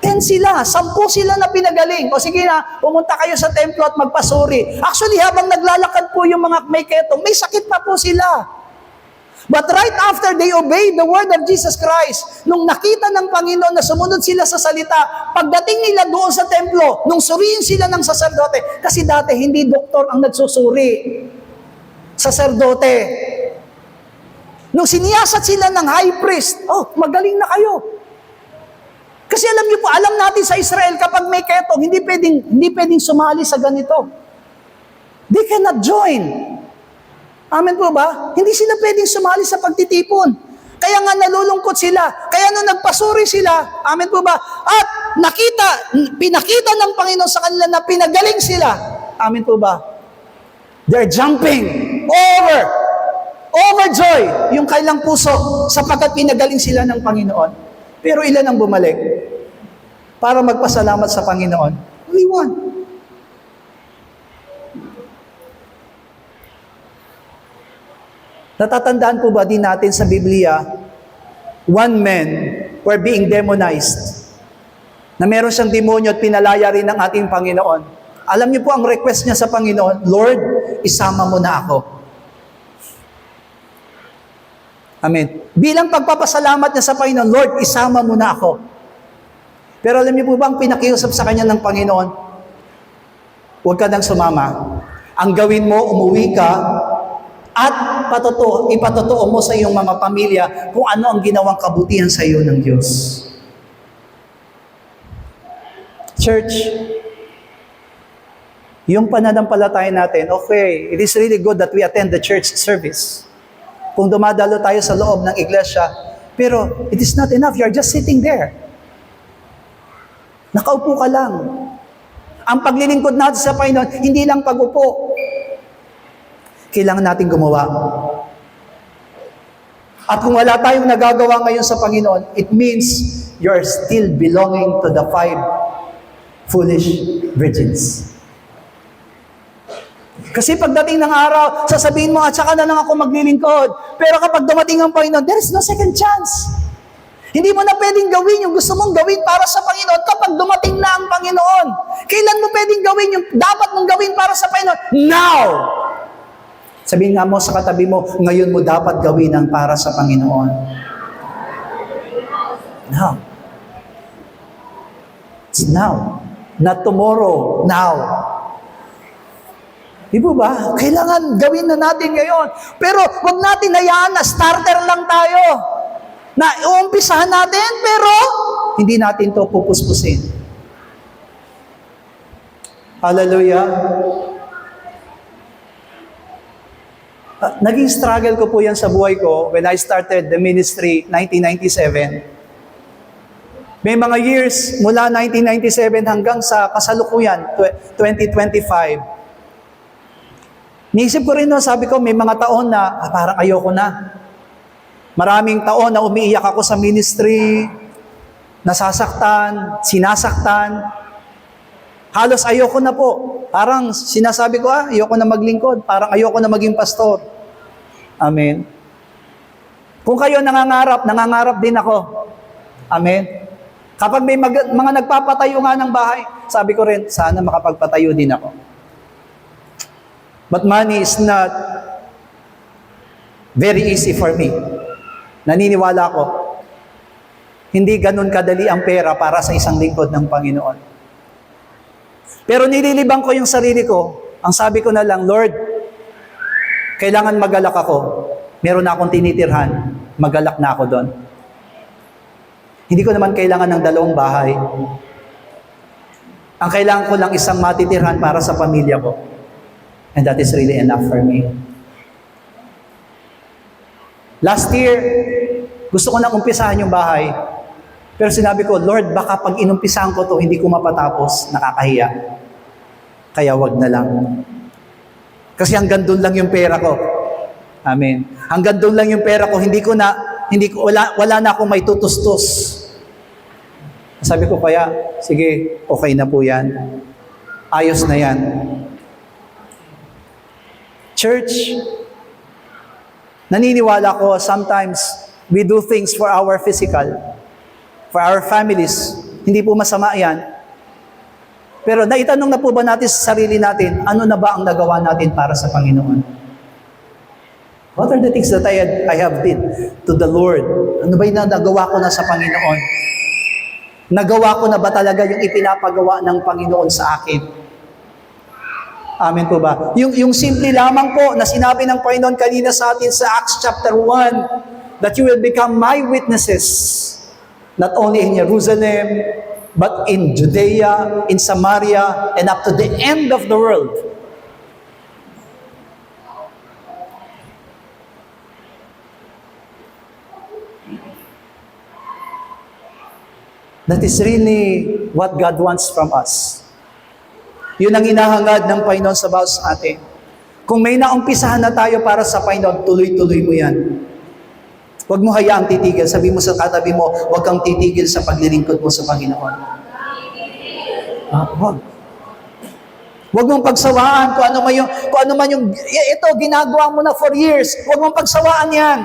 10 sila, 10 sila na pinagaling. O sige na, pumunta kayo sa templo at magpasuri. Actually, habang naglalakad po yung mga may ketong, may sakit pa po sila. But right after they obeyed the word of Jesus Christ, nung nakita ng Panginoon na sumunod sila sa salita, pagdating nila doon sa templo, nung suriin sila ng saserdote, kasi dati hindi doktor ang nagsusuri, saserdote. Nung siniyasat sila ng high priest, magaling na kayo. Kasi alam niyo po, alam natin sa Israel, kapag may ketong, hindi pwedeng sumali sa ganito. They cannot join. Amen po ba? Hindi sila pwedeng sumali sa pagtitipon. Kaya nga nalulungkot sila. Kaya nung nagpasuri sila, amen po ba? At pinakita ng Panginoon sa kanila na pinagaling sila. Amen po ba? They're jumping overjoy yung kailang puso sapagkat pinagaling sila ng Panginoon. Pero ilan ang bumalik para magpasalamat sa Panginoon? Only one. Natatandaan po ba din natin sa Biblia, one man were being demonized, na meron siyang demonyo at pinalaya rin ng ating Panginoon. Alam niyo po ang request niya sa Panginoon, Lord, isama mo na ako. Amen. Bilang pagpapasalamat niya sa Panginoon, Lord, isama mo na ako. Pero alam niyo po ba ang pinakiusap sa kanya ng Panginoon? Huwag ka nang sumama. Ang gawin mo, umuwi ka, at ipatotoo mo sa iyong mga pamilya kung ano ang ginawang kabutihan sa iyo ng Diyos. Church, yung pananampalataya natin, okay, it is really good that we attend the church service. Kung dumadalo tayo sa loob ng iglesia, pero it is not enough. You're just sitting there. Nakaupo ka lang. Ang paglilingkod natin sa Panginoon, hindi lang pag-upo. Kailangan natin gumawa. At kung wala tayong nagagawa ngayon sa Panginoon, it means you're still belonging to the 5 foolish virgins. Kasi pagdating ng araw, sasabihin mo, at saka na lang ako maglilingkod. Pero kapag dumating ang Panginoon, there is no second chance. Hindi mo na pwedeng gawin yung gusto mong gawin para sa Panginoon kapag dumating na ang Panginoon. Kailan mo pwedeng gawin yung dapat mong gawin para sa Panginoon? Now! Sabihin nga mo sa katabi mo, ngayon mo dapat gawin ang para sa Panginoon. Now. It's now. Not tomorrow. Now. Di ba? Kailangan gawin na natin ngayon. Pero huwag natin hayaan na starter lang tayo. Na uumpisahan natin, pero hindi natin to pupuspusin. Hallelujah. Naging struggle ko po yan sa buhay ko when I started the ministry 1997. May mga years mula 1997 hanggang sa kasalukuyan, 2025. Niisip ko rin, sabi ko, may mga taon na parang ayoko na. Maraming taon na umiiyak ako sa ministry, nasasaktan, sinasaktan. Halos ayoko na po. Parang sinasabi ko, ayoko na maglingkod. Parang ayoko na maging pastor. Amen. Kung kayo nangangarap din ako. Amen. Kapag may mga nagpapatayo nga ng bahay, sabi ko rin, sana makapagpatayo din ako. But money is not very easy for me. Naniniwala ko, hindi ganun kadali ang pera para sa isang lingkod ng Panginoon. Pero nililibang ko yung sarili ko. Ang sabi ko na lang, Lord, kailangan magalak ako. Meron na akong tinitirhan. Magalak na ako doon. Hindi ko naman kailangan ng 2 bahay. Ang kailangan ko lang isang matitirhan para sa pamilya ko. And that is really enough for me. Last year, gusto ko nang umpisahan yung bahay. Pero sinabi ko, Lord, baka pag inumpisahan ko to, hindi ko mapatapos, nakakahiya. Kaya wag na lang. Kasi hanggang doon lang yung pera ko. Amen. Hanggang doon lang yung pera ko, wala na akong may tutustos. Sabi ko kaya, sige, okay na po yan. Ayos na yan. Church, naniniwala ko, sometimes we do things for our physical, for our families. Hindi po masama yan. Pero naitanong na po ba natin sa sarili natin, ano na ba ang nagawa natin para sa Panginoon? What are the things that I have did to the Lord? Ano ba yung nagawa ko na sa Panginoon? Nagawa ko na ba talaga yung ipinapagawa ng Panginoon sa akin? Amen po ba? Yung simple lamang po na sinabi ng Panginoon kanina sa atin sa Acts chapter 1, that you will become my witnesses, not only in Jerusalem, but in Judea, in Samaria, and up to the end of the world. That is really what God wants from us. Yun ang inahangad ng Panginoon sa bawat sa atin. Kung may naumpisahan na tayo para sa Panginoon, tuloy-tuloy mo yan. Huwag mo hayaang titigil. Sabi mo sa katabi mo, huwag kang titigil sa paglilingkod mo sa Panginoon. Huwag. Huwag mong pagsawaan kung ano man yung, ito, ginagawa mo na for years. Huwag mong pagsawaan yan.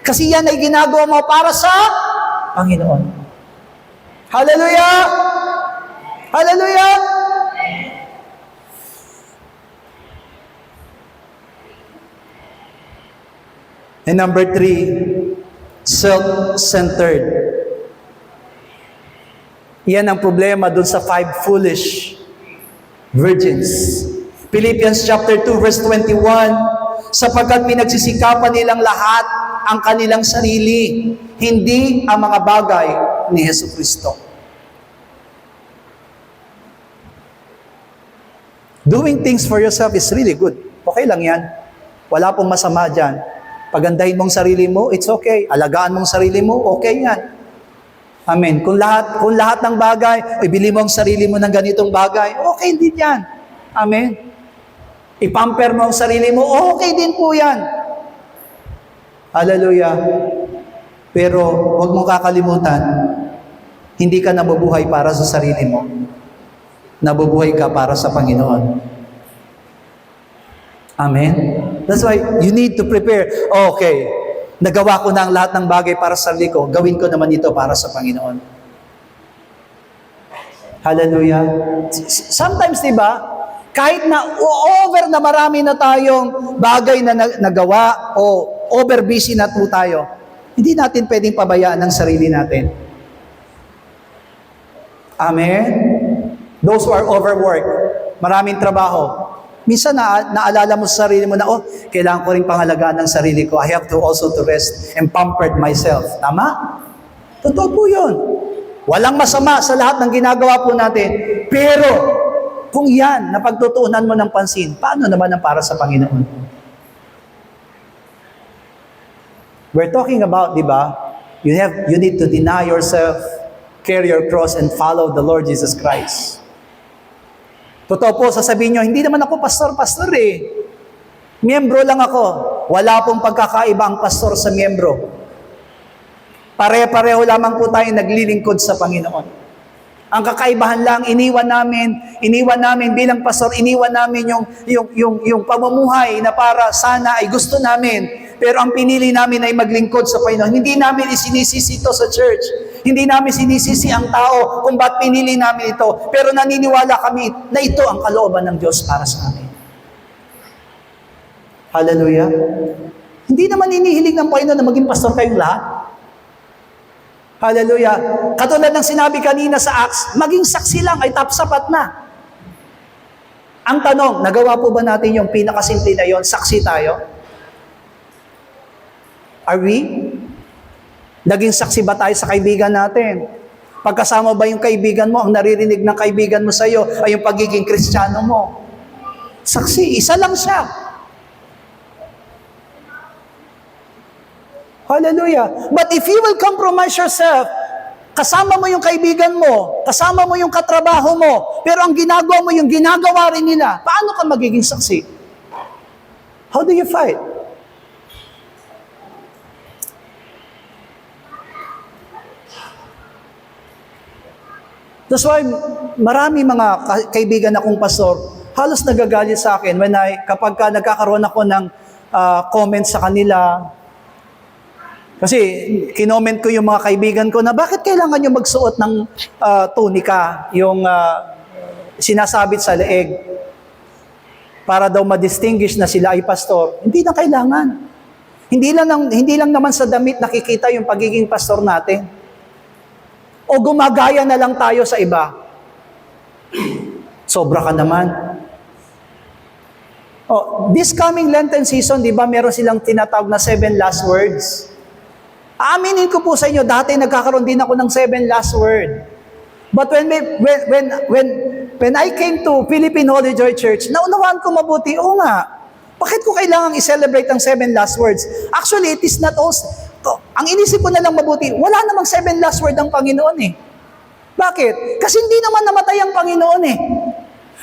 Kasi yan ay ginagawa mo para sa Panginoon. Hallelujah! Hallelujah! And number 3, self-centered. Yan ang problema dun sa 5 foolish virgins. Philippians chapter 2 verse 21, sapagkat pinagsisikapan nilang lahat ang kanilang sarili, hindi ang mga bagay ni Jesucristo. Doing things for yourself is really good. Okay lang yan. Wala pong masama dyan. Pagandahin mong sarili mo, it's okay. Alagaan mong sarili mo, okay yan. Amen. Kung lahat ng bagay, ibili mo ang sarili mo ng ganitong bagay, okay din yan. Amen. Ipamper mo ang sarili mo, okay din po yan. Hallelujah. Pero huwag mong kakalimutan, hindi ka nabubuhay para sa sarili mo. Nabubuhay ka para sa Panginoon. Amen? That's why you need to prepare. Okay, nagawa ko na ang lahat ng bagay para sa sarili ko, gawin ko naman ito para sa Panginoon. Hallelujah. Sometimes, di ba, kahit na over na marami na tayong bagay na nagawa o over busy na po tayo, hindi natin pwedeng pabayaan ang sarili natin. Amen? Those who are overworked, maraming trabaho. Minsan naalala mo sa sarili mo na, kailangan ko rin pangalagaan ng sarili ko. I have to also to rest and pampered myself. Tama? Totoo po yun. Walang masama sa lahat ng ginagawa po natin. Pero, kung yan, napagtutuunan mo ng pansin, paano naman ang para sa Panginoon? We're talking about, di ba, you need to deny yourself, carry your cross, and follow the Lord Jesus Christ. Totoo po, sasabihin nyo, hindi naman ako pastor eh. Miyembro lang ako. Wala pong pagkakaiba ang pastor sa miyembro. Pare-pareho lamang po tayo naglilingkod sa Panginoon. Ang kakaibahan lang, iniwan namin bilang pastor, iniwan namin yung pamumuhay na para sana ay gusto namin. Pero ang pinili namin ay maglingkod sa Panginoon. Hindi namin isinisisi ito sa church. Hindi namin sinisisi ang tao kung ba't pinili namin ito. Pero naniniwala kami na ito ang kalooban ng Diyos para sa amin. Hallelujah. Hindi naman inihiling ng Panginoon na maging pastor kayong lahat. Hallelujah. Katulad ng sinabi kanina sa Acts, maging saksi lang ay sapat na. Ang tanong, nagawa po ba natin yung pinakasimple na yon? Saksi tayo? Are we? Naging saksi ba tayo sa kaibigan natin? Pagkasama ba yung kaibigan mo, ang naririnig ng kaibigan mo sa iyo ay yung pagiging Kristiyano mo? Saksi, isa lang siya. Hallelujah. But if you will compromise yourself, kasama mo yung kaibigan mo, kasama mo yung katrabaho mo, pero ang ginagawa mo yung ginagawa rin nila, paano ka magiging saksi? How do you fight? That's why marami mga kaibigan akong pastor, halos nagagalit sa akin kapag nagkakaroon ako ng comment sa kanila. Kasi kinoment ko yung mga kaibigan ko na bakit kailangan nyo magsuot ng tunika, yung sinasabit sa leeg, para daw ma-distinguish na sila ay pastor. Hindi na kailangan. Hindi lang naman sa damit nakikita yung pagiging pastor natin. O gumagaya na lang tayo sa iba. Sobra ka naman. This coming Lenten season, di ba, meron silang tinatawag na 7 last words. Aaminin ko po sa inyo, dati nagkakaroon din ako ng 7 last word. But when I came to Philippine Holy Joy Church, naunawaan ko mabuti, nga, bakit ko kailangang i-celebrate ang 7 last words? Actually, it is not also, ang inisip ko na lang mabuti, wala namang 7 last word ang Panginoon eh. Bakit? Kasi hindi naman namatay ang Panginoon eh.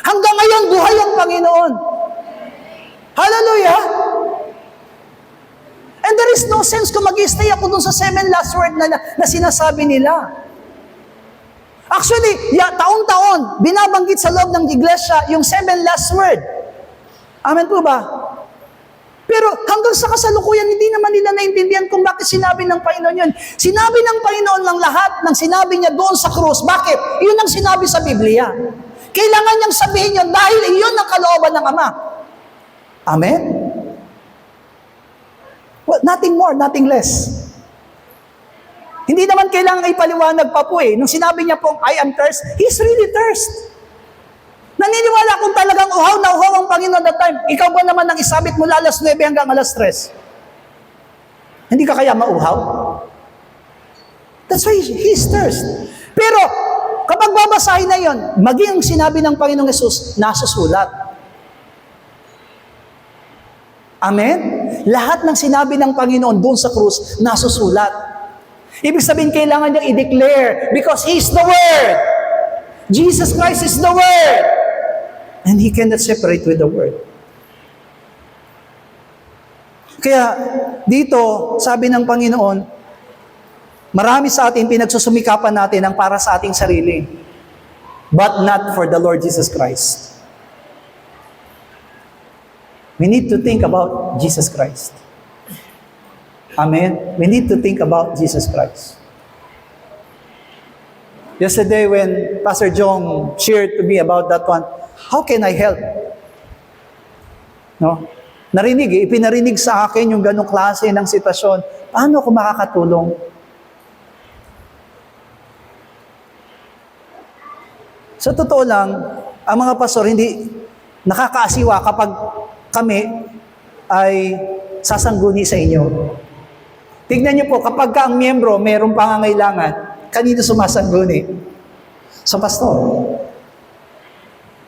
Hanggang ngayon, buhay ang Panginoon. Hallelujah! And there is no sense kung mag-stay ako dun sa 7 last word na sinasabi nila. Actually, taon-taon, binabanggit sa loob ng iglesia yung 7 last word. Amen po ba? Pero hanggang sa kasalukuyan, hindi naman nila naintindihan kung bakit sinabi ng Panginoon yun. Sinabi ng Panginoon lang lahat ng sinabi niya doon sa krus. Bakit? Yun ang sinabi sa Biblia. Kailangan niyang sabihin yun dahil iyon ang kalooban ng Ama. Amen? Well, nothing more, nothing less. Hindi naman kailangan ipaliwanag pa po eh. Nung sinabi niya pong, I am thirst, He's really thirst. Naniniwala kung talagang uhaw na uhaw ang Panginoon that time. Ikaw ba naman nang isabit mula alas 9 hanggang alas 3? Hindi ka kaya mauhaw? That's why He's thirst. Pero, kapag babasahin na yon, maging ang sinabi ng Panginoong Yesus, nasusulat. Amen? Lahat ng sinabi ng Panginoon doon sa krus, nasusulat. Ibig sabihin, kailangan niyang i-declare because He's the Word. Jesus Christ is the Word. And He cannot separate with the Word. Kaya, dito, sabi ng Panginoon, marami sa atin pinagsusumikapan natin ang para sa ating sarili, but not for the Lord Jesus Christ. We need to think about Jesus Christ. Amen? We need to think about Jesus Christ. Yesterday when Pastor Jong shared to me about that one, how can I help? No? Ipinarinig sa akin yung ganong klase ng sitwasyon. Paano ako makakatulong? Sa totoo lang, ang mga pastor hindi nakakaasiwa kapag kami ay sasangguni sa inyo. Tignan niyo po, kapag ka ang miyembro mayroong pangangailangan, kanino sumasangguni? Sa pastor.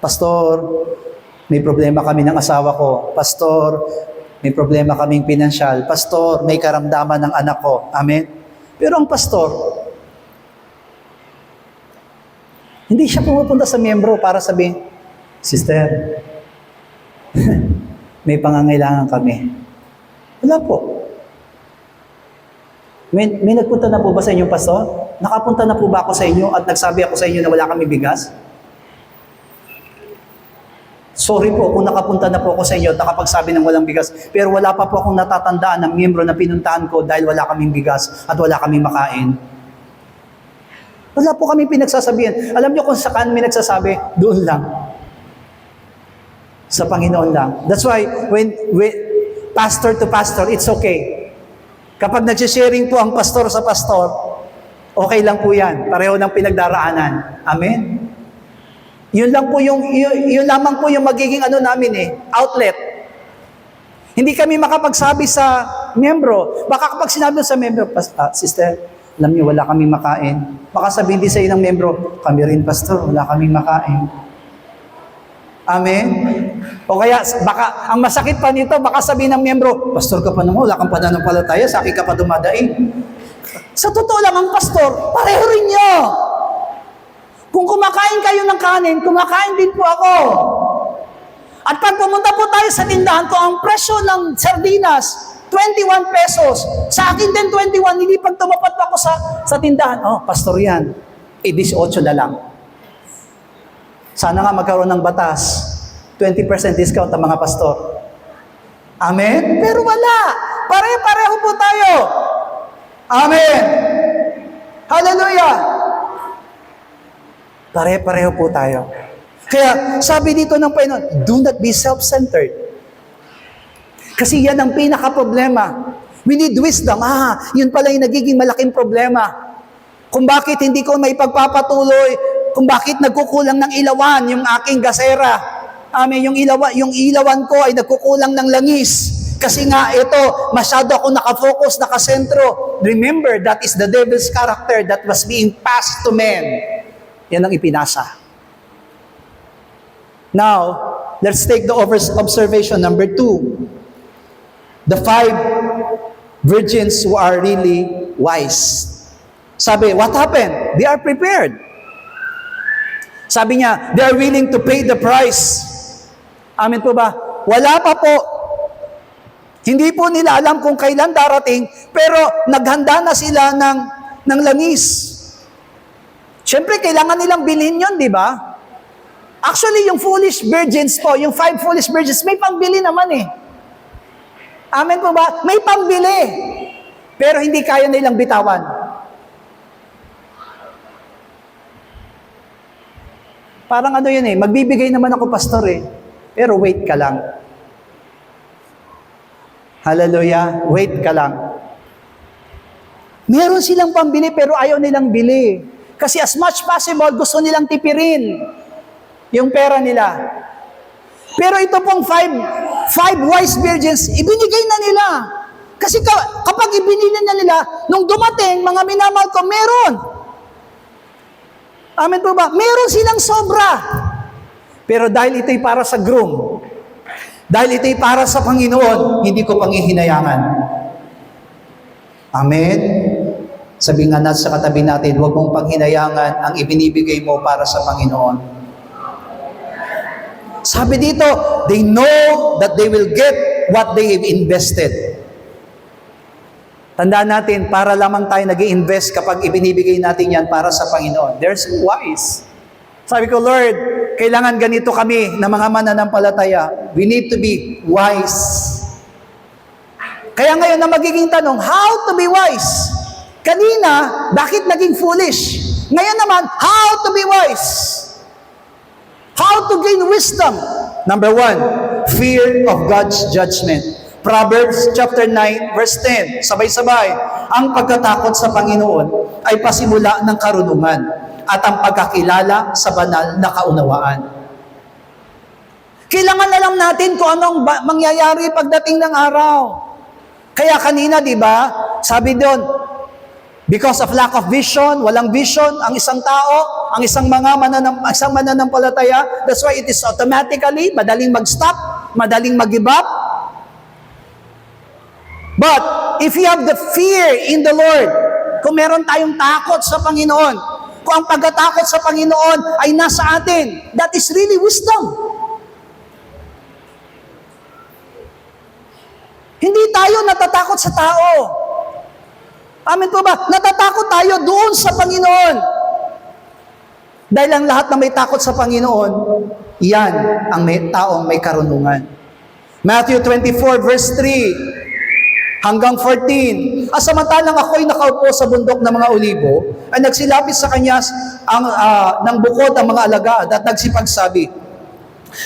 Pastor, may problema kami ng asawa ko. Pastor, may problema kaming pinansyal. Pastor, may karamdaman ng anak ko. Amen? Pero ang pastor, hindi siya pumupunta sa miyembro para sabihin, Sister, may pangangailangan kami. Wala po. May nagpunta na po ba sa inyong pastor? Nakapunta na po ba ako sa inyo at nagsabi ako sa inyo na wala kami bigas? Sorry po kung nakapunta na po ako sa inyo at nakapagsabi ng walang bigas, pero wala pa po akong natatandaan ng miyembro na pinuntahan ko dahil wala kaming bigas at wala kaming makain. Wala po kami pinagsasabihan. Alam niyo kung saan may nagsasabi? Doon lang. Sa Panginoon lang. That's why when pastor to pastor, it's okay. Kapag nagsisharing po ang pastor sa pastor, okay lang po yan. Pareho ng pinagdaraanan. Amen? Yun lamang po yung magiging namin outlet. Hindi kami makapagsabi sa miyembro. Baka kapag sinabi sa miyembro, Sister, alam niyo, wala kami makain. Baka sabihin din sa inang miyembro, kami rin, pastor, wala kami makain. Amen? O kaya, baka, ang masakit pa nito, baka sabihin ng miyembro, pastor ka pa naman, wala kang pananampalataya, sa akin ka pa dumadaing. Sa totoo lang, ang pastor, pareho rin niyo. Kung kumakain kayo ng kanin, kumakain din po ako. At pag pumunta po tayo sa tindahan ko, ang presyo ng sardinas, 21 pesos. Sa akin din 21, hindi pag tumapat pa ako sa tindahan. Oh, pastor yan. 18 na lang. Sana nga magkaroon ng batas. 20% discount ang mga pastor. Amen? Pero wala. Pare-pareho po tayo. Amen. Hallelujah. Pare-pareho po tayo. Kaya sabi dito ng Panginoon, do not be self-centered. Kasi yan ang pinaka-problema. We need wisdom. Yun pala yung nagiging malaking problema. Kung bakit hindi ko may pagpapatuloy, kung bakit nagkukulang ng ilawan yung aking gasera. Yung ilawan ko ay nagkukulang ng langis. Kasi nga ito, masyado ako nakafocus, nakasentro. Remember, that is the devil's character that was being passed to men. Yan ang ipinasa. Now, let's take the observation number 2. The 5 virgins who are really wise. Sabi, what happened? They are prepared. Sabi niya, they are willing to pay the price. Amen po ba? Wala pa po. Hindi po nila alam kung kailan darating, pero naghanda na sila ng langis. Siyempre, kailangan nilang bilhin yun, di ba? Actually, yung foolish virgins po, yung 5 foolish virgins, may pambili naman eh. Amen po ba? May pambili. Pero hindi kaya nilang bitawan. Parang ano yun eh, magbibigay naman ako pastor eh. Pero wait ka lang. Hallelujah, wait ka lang. Meron silang pambili pero ayaw nilang bili. Kasi as much possible, gusto nilang tipirin yung pera nila. Pero ito pong five wise virgins, ibinigay na nila. Kasi kapag ibinigay na nila, nung dumating, mga minamahal ko, meron. Amen po ba? Meron silang sobra. Pero dahil ito'y para sa groom, dahil ito'y para sa Panginoon, hindi ko panghihinayangan. Amen? Sabi nga natin sa katabi natin, huwag mong panghinayangan ang ibinibigay mo para sa Panginoon. Sabi dito, they know that they will get what they have invested. Tandaan natin, para lamang tayo nag-i-invest kapag ibinibigay natin yan para sa Panginoon. There's wise. Sabi ko, Lord, kailangan ganito kami na mga mananampalataya. We need to be wise. Kaya ngayon na magiging tanong, how to be wise? Kanina, bakit naging foolish? Ngayon naman, how to be wise? How to gain wisdom? Number 1, fear of God's judgment. Proverbs chapter 9, verse 10. Sabay-sabay. Ang pagkatakot sa Panginoon ay pasimula ng karunungan at ang pagkakilala sa banal na kaunawaan. Kailangan alam natin kung anong mangyayari pagdating ng araw. Kaya kanina, di ba, sabi doon, because of lack of vision, walang vision, ang isang tao, ang isang mananampalataya, that's why it is automatically, madaling mag-stop, madaling mag-give up. But, if you have the fear in the Lord, kung meron tayong takot sa Panginoon, kung ang pagkatakot sa Panginoon ay nasa atin, that is really wisdom. Hindi tayo natatakot sa tao. Amen po ba? Natatakot tayo doon sa Panginoon. Dahil ang lahat na may takot sa Panginoon, yan ang may taong may karunungan. Matthew 24 verse 3 hanggang 14. Samantalang ako'y nakaupo sa bundok ng mga olibo, ay nagsilapit sa kanya ng bukod ang mga alagad at nagsipagsabi,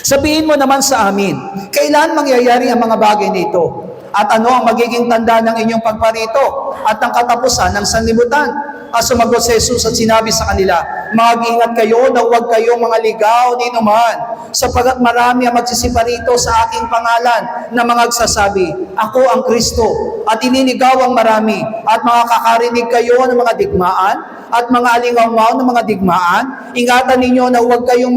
sabihin mo naman sa amin, kailan mangyayari ang mga bagay nito? At ano ang magiging tanda ng inyong pagparito at ng katapusan ng sanlibutan? Sumagot si Jesus at sinabi sa kanila, mag-ingat kayo na huwag kayong mga ligaw ni numan, sapagat marami ang magsisiparito sa aking pangalan na mga agsasabi, ako ang Kristo, at ininigaw ang marami, at makakarinig kayo ng mga digmaan, at mga alingaw ng mga digmaan. Ingatan ninyo na huwag kayong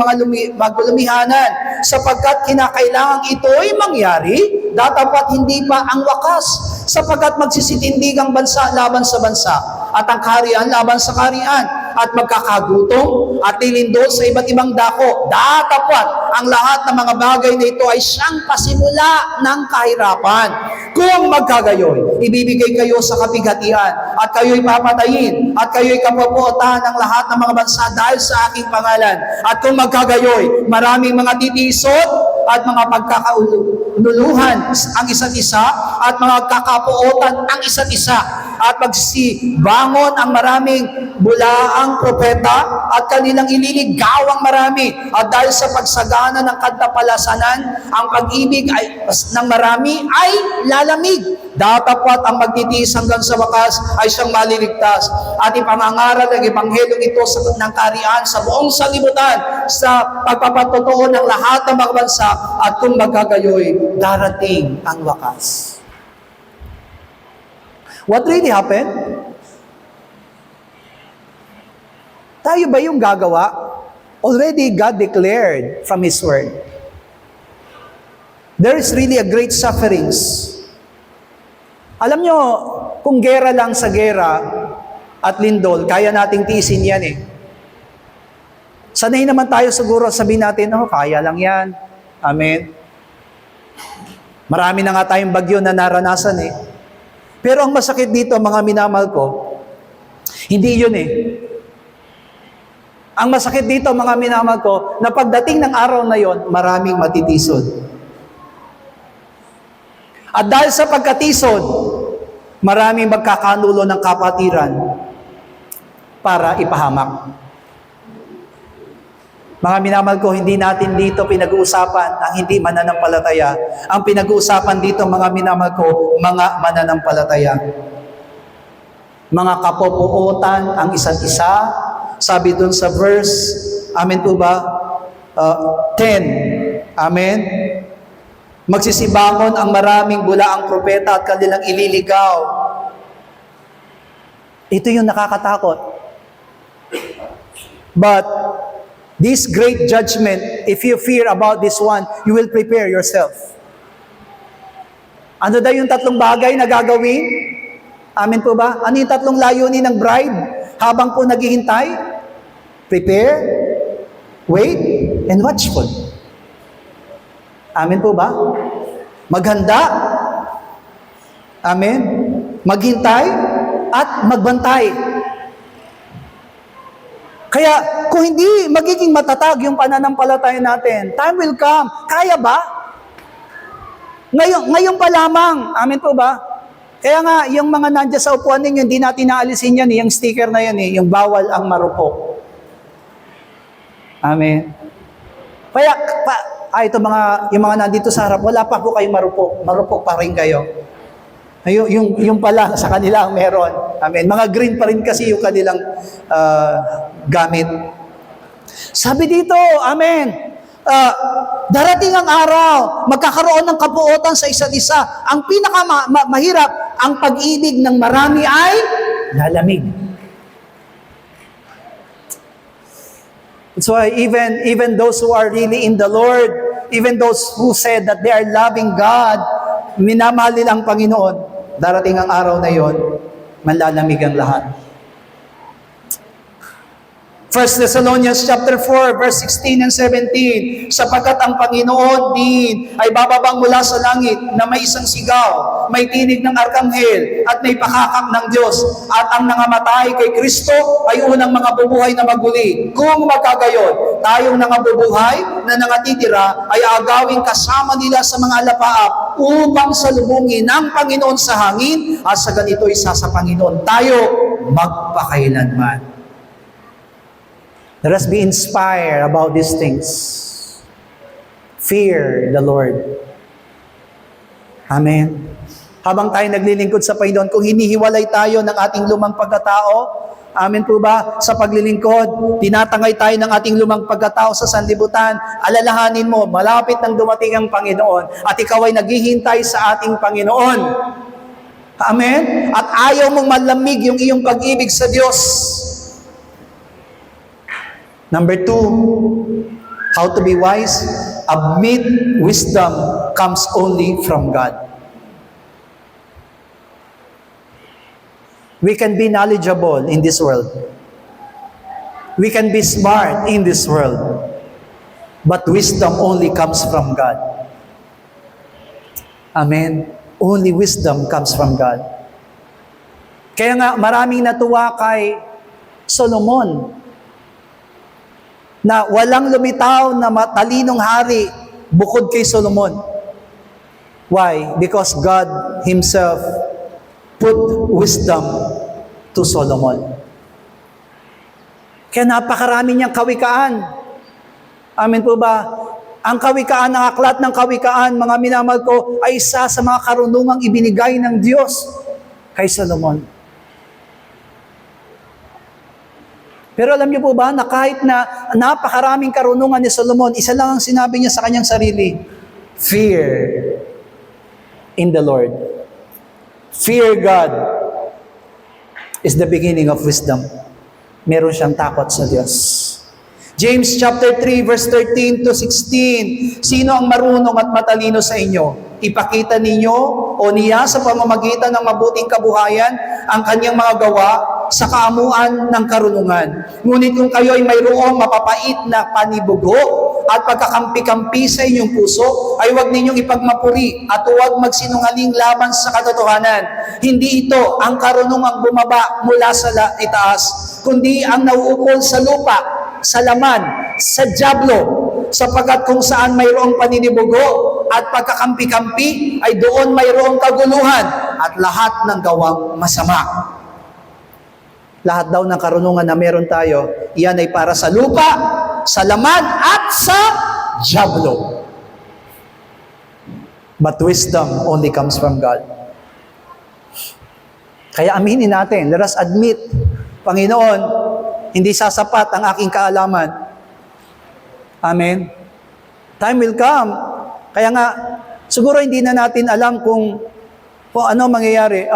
maglumihanan, sapagkat kinakailangan ito'y mangyari, datapat hindi pa ang wakas, sapagkat magsisitindig ang bansa laban sa bansa, at ang kaharian laban sa kaharian, at magkakagutom at lilindol sa iba't ibang dako. Datapwat ang lahat ng mga bagay na ito ay siyang pasimula ng kahirapan. Kung magkagayoy, ibibigay kayo sa kapighatian at kayo'y papatayin at kayo'y kapapuotahan ng lahat ng mga bansa dahil sa aking pangalan. At kung magkagayoy, maraming mga titisod at mga pagkakaululuhan ang isa't isa at mga kakapuotan ang isa't isa at magsisibangon ang maraming bulaang propeta at kanilang ililigaw ang marami. At dahil sa pagsagana ng kadapalasanan, ang pag-ibig ng marami ay lalamig. Datapwat ang magtitiis hanggang sa wakas ay siyang maliligtas. At ipangangaral ng Ebanghelyo ito ng kaharian sa buong sanlibutan sa pagpapatotoo ng lahat ng mga bansa at kung magkagayoy, darating ang wakas. What really happened? Tayo ba yung gagawa? Already God declared from His Word. There is really a great sufferings. Alam nyo, kung gera lang sa gera at lindol, kaya nating tiisin yan eh. Sanay naman tayo siguro sabihin natin, kaya lang yan. Amen. Marami na nga tayong bagyo na naranasan eh. Pero ang masakit dito, mga minamahal ko, hindi yun eh. Ang masakit dito, mga minamahal ko, na pagdating ng araw na yon, maraming matitisod. At dahil sa pagkatisod, maraming magkakanulo ng kapatiran para ipahamak. Mga minamahal ko, hindi natin dito pinag-uusapan ang hindi mananampalataya. Ang pinag-uusapan dito, mga minamahal ko, mga mananampalataya. Mga kapopuotan ang isa't isa. Sabi dun sa verse, amen po ba? 10. Amen? Magsisibangon ang maraming bulaang propeta at kanilang ililigaw. Ito yung nakakatakot. But, this great judgment, if you fear about this one, you will prepare yourself. Ano daw yung 3 bagay na gagawin? Amen po ba? Ano yung 3 layunin ng bride habang po naghihintay? Prepare, wait, and watchful. Amen po ba? Maghanda, amen, maghintay, at magbantay. Kaya, kung hindi magiging matatag yung pananampalataya natin, time will come. Kaya ba? Ngayon pa lamang. Amen po ba? Kaya nga, yung mga nandiyan sa upuan ninyo, hindi natin naalisin yan, yung sticker na yan, yung bawal ang marupok. Amen. Kaya, ito yung mga nandito sa harap, wala pa po kayong marupok. Marupok pa rin kayo. Yung pala, sa kanila ang meron. Amen. Mga green pa rin kasi yung kanilang gamit. Sabi dito, amen, darating ang araw, magkakaroon ng kapuotan sa isa't isa. Ang pinakamahirap, ang pag-ibig ng marami ay lalamig. That's why even those who are really in the Lord, even those who said that they are loving God, minamahal nila ang Panginoon, darating ang araw na yon, manlalamig ang lahat. 1 Thessalonians chapter 4, verse 16 and 17, sapagkat ang Panginoon din ay bababang mula sa langit na may isang sigaw, may tinig ng arkanghel, at may pakakak ng Diyos, at ang nangamatay kay Kristo ay unang mga bubuhay na maguli. Kung magkagayon, tayong nangabubuhay na nangatitira ay agawing kasama nila sa mga alapaap upang salubungin ng Panginoon sa hangin, at sa ganito isa sa Panginoon tayo magpakailanman. Let us be inspired about these things. Fear the Lord. Amen. Habang tayo naglilingkod sa Panginoon, kung hinihiwalay tayo ng ating lumang pagkatao, amen po ba, sa paglilingkod, tinatangay tayo ng ating lumang pagkatao sa sanlibutan, alalahanin mo, malapit nang dumating ang Panginoon, at ikaw ay naghihintay sa ating Panginoon. Amen? At ayaw mong malamig yung iyong pag-ibig sa Diyos. Number 2, how to be wise? Admit wisdom comes only from God. We can be knowledgeable in this world. We can be smart in this world. But wisdom only comes from God. Amen? Only wisdom comes from God. Kaya nga maraming natuwa kay Solomon, na walang lumitaw na matalinong hari bukod kay Solomon. Why? Because God Himself put wisdom to Solomon. Kaya napakarami niyang kawikaan. Amen po ba? Ang kawikaan, ang aklat ng kawikaan, mga minamahal ko, ay isa sa mga karunungang ibinigay ng Diyos kay Solomon. Pero alam niyo po ba na kahit na napakaraming karunungan ni Solomon, isa lang ang sinabi niya sa kanyang sarili, fear in the Lord. Fear God is the beginning of wisdom. Meron siyang takot sa Diyos. James chapter 3 verse 13 to 16, sino ang marunong at matalino sa inyo? Ipakita ninyo o niya sa pamamagitan ng mabuting kabuhayan ang kanyang mga gawa sa kaamuan ng karunungan. Ngunit kung kayo ay mayroong mapapait na panibugo at pagkakampi-kampi sa inyong puso, ay huwag ninyong ipagmapuri at huwag magsinungaling laban sa katotohanan. Hindi ito ang karunungang bumaba mula sa itaas, kundi ang nauukol sa lupa, sa laman, sa dyablo, sapagkat kung saan mayroong paninibugo at pagkakampi-kampi, ay doon mayroong kaguluhan at lahat ng gawang masama. Lahat daw ng karunungan na meron tayo, iyan ay para sa lupa, sa laman, at sa dyablo. But wisdom only comes from God. Kaya aminin natin, let us admit, Panginoon, hindi sasapat ang aking kaalaman. Amen? Time will come. Kaya nga, siguro hindi na natin alam kung ano mangyayari.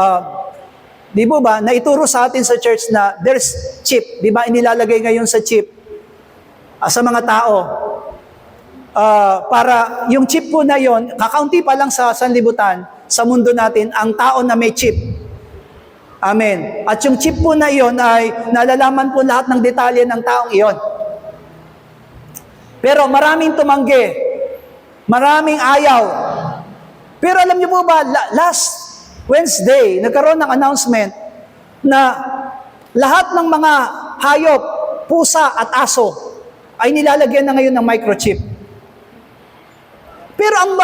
Di ba, naituro sa atin sa church na there's chip. Di ba, inilalagay ngayon sa chip sa mga tao. Para yung chip po na yon, kakaunti pa lang sa sanlibutan, sa mundo natin, ang tao na may chip. Amen. At yung chip po na yon ay nalalaman po lahat ng detalye ng taong iyon. Pero maraming tumanggi. Maraming ayaw. Pero alam niyo po ba, last Wednesday, nagkaroon ng announcement na lahat ng mga hayop, pusa at aso ay nilalagyan na ngayon ng microchip. Pero ang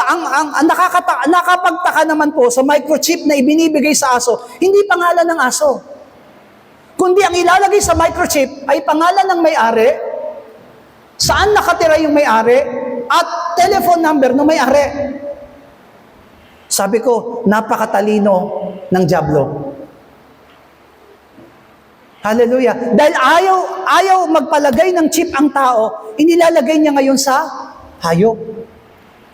nakapagtaka naman po sa microchip na ibinibigay sa aso, hindi pangalan ng aso. Kundi ang ilalagay sa microchip ay pangalan ng may-ari, saan nakatira yung may-ari, at telephone number ng may-ari. Sabi ko, napakatalino ng dyablo. Hallelujah. Dahil ayaw magpalagay ng chip ang tao, inilalagay niya ngayon sa hayop.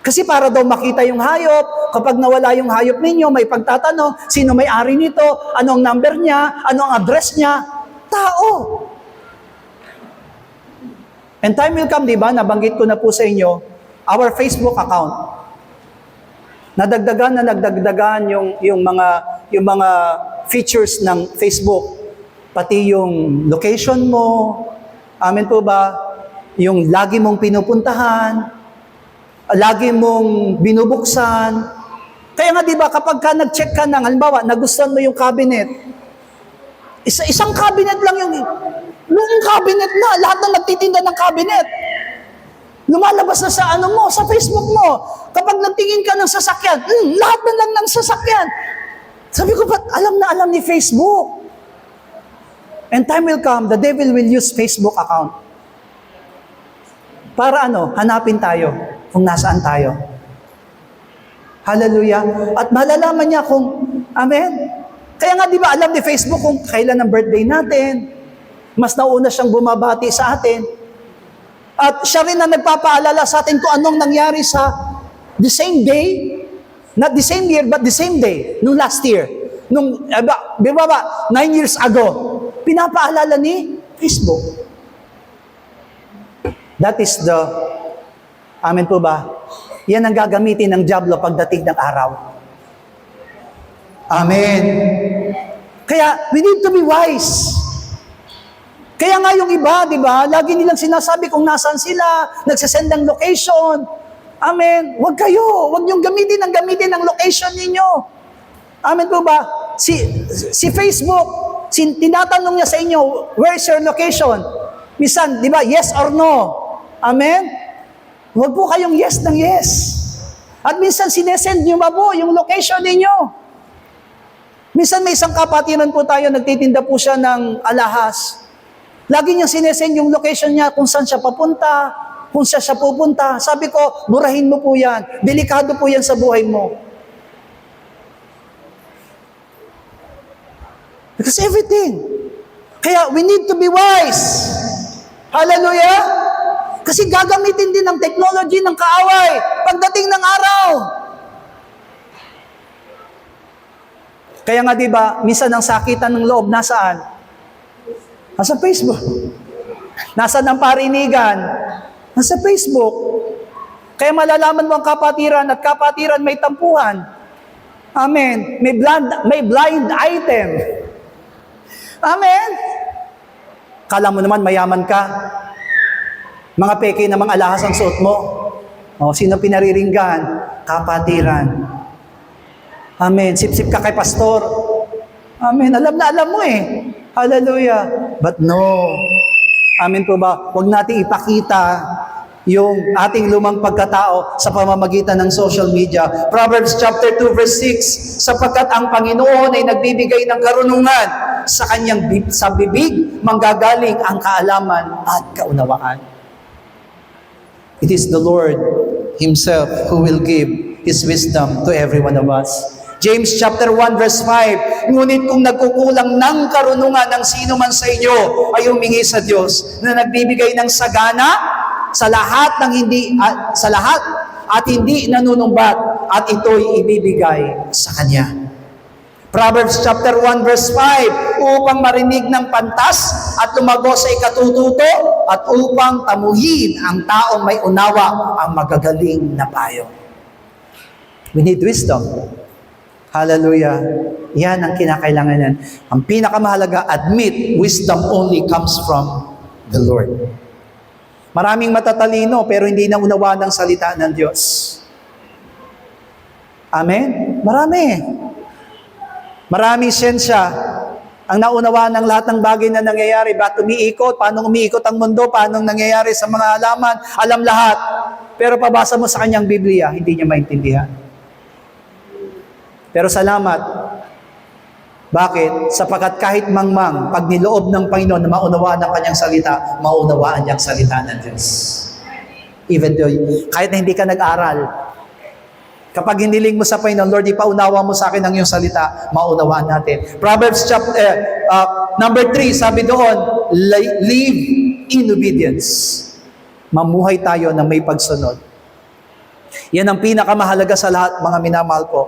Kasi para daw makita yung hayop, kapag nawala yung hayop ninyo, may pagtatanong, sino may-ari nito, anong number niya, anong address niya, tao. And time will come, di ba, nabanggit ko na po sa inyo, our Facebook account. Nadagdagan yung mga features ng Facebook, pati yung location mo, amen po ba, yung lagi mong pinupuntahan, lagi mong binubuksan. Kaya nga di ba kapag ka nag-check ka ng, halimbawa, nagustuhan mo yung cabinet, isang cabinet lang yung cabinet na, lahat ng nagtitinda ng cabinet. Lumalabas na sa sa Facebook mo. Kapag nagtingin ka ng sasakyan, lahat na lang ng sasakyan. Sabi ko, ba't alam na alam ni Facebook? And time will come, the devil will use Facebook account. Para hanapin tayo kung nasaan tayo. Hallelujah. At malalaman niya kung, amen? Kaya nga di ba alam ni Facebook kung kailan ang birthday natin? Mas nauna siyang bumabati sa atin. At siya rin na nagpapaalala sa atin kung anong nangyari sa the same day, not the same year, but the same day, nung last year. Nung, 9 years ago, pinapaalala ni Facebook. That is amen po ba? Yan ang gagamitin ng dyablo pagdating ng araw. Amen. Kaya, we need to be wise. Kaya nga yung iba, di ba, lagi nilang sinasabi kung nasaan sila, nagsasend ng location. Amen. Huwag kayo, huwag niyong gamitin ang location ninyo. Amen po ba? Si Facebook, tinatanong niya sa inyo, where's your location? Minsan, di ba, yes or no? Amen? Huwag po kayong yes ng yes. At minsan, sinesend niyo ba po yung location ninyo? Minsan may isang kapatiran po tayo, nagtitinda po siya ng alahas. Lagi niyang sinesend yung location niya kung saan siya papunta, kung saan siya pupunta. Sabi ko, burahin mo po yan. Delikado po yan sa buhay mo. Because everything. Kaya we need to be wise. Hallelujah! Kasi gagamitin din ng technology ng kaaway pagdating ng araw. Kaya nga di ba, minsan ang sakitan ng loob nasaan? Nasa Facebook. Nasaan ang parinigan? Nasa Facebook. Kaya malalaman mo ang kapatiran at kapatiran may tampuhan. Amen. May blind item. Amen. Kala mo naman mayaman ka. Mga peke na mga alahas ang suot mo. O, sino pinariringgan? Kapatiran. Amen. Sip-sip ka kay pastor. Amen. Alam na alam mo eh. Hallelujah. But no. Amen po ba? Huwag natin ipakita yung ating lumang pagkatao sa pamamagitan ng social media. Proverbs chapter 2 verse 6, sapagkat ang Panginoon ay nagbibigay ng karunungan, sa kanyang sa bibig manggagaling ang kaalaman at kaunawaan. It is the Lord Himself who will give His wisdom to every one of us. James chapter 1 verse 5, ngunit kung nagkukulang ng karunungan ng sino man sa inyo, ay humingi sa Diyos na nagbibigay ng sagana sa lahat at hindi nanunumbat, at ito'y ibibigay sa Kanya. Proverbs chapter 1 verse 5, upang marinig ng pantas at lumago sa ikatututo, at upang tamuhin ang taong may unawa ang magagaling na payo. We need wisdom. Hallelujah. Yan ang kinakailanganan. Ang pinakamahalaga, admit, wisdom only comes from the Lord. Maraming matatalino pero hindi na unawa ng salita ng Diyos. Amen? Maraming siyensya ang naunawa ng lahat ng bagay na nangyayari. Ba't umiikot? Paano umiikot ang mundo? Paano nangyayari sa mga halaman? Alam lahat. Pero pabasa mo sa kanyang Biblia, hindi niya maintindihan. Pero salamat. Bakit? Sapagkat kahit mangmang, pag niloob ng Panginoon na maunawaan ang kanyang salita, maunawaan niyang salita ng Diyos. Even though, kahit na hindi ka nag-aral, kapag hiniling mo sa Panginoon, Lord, ipaunawa mo sa akin ang iyong salita, maunawaan natin. Proverbs number 3, sabi doon, live in obedience. Mamuhay tayo na may pagsunod. Yan ang pinakamahalaga sa lahat, mga minamahal ko.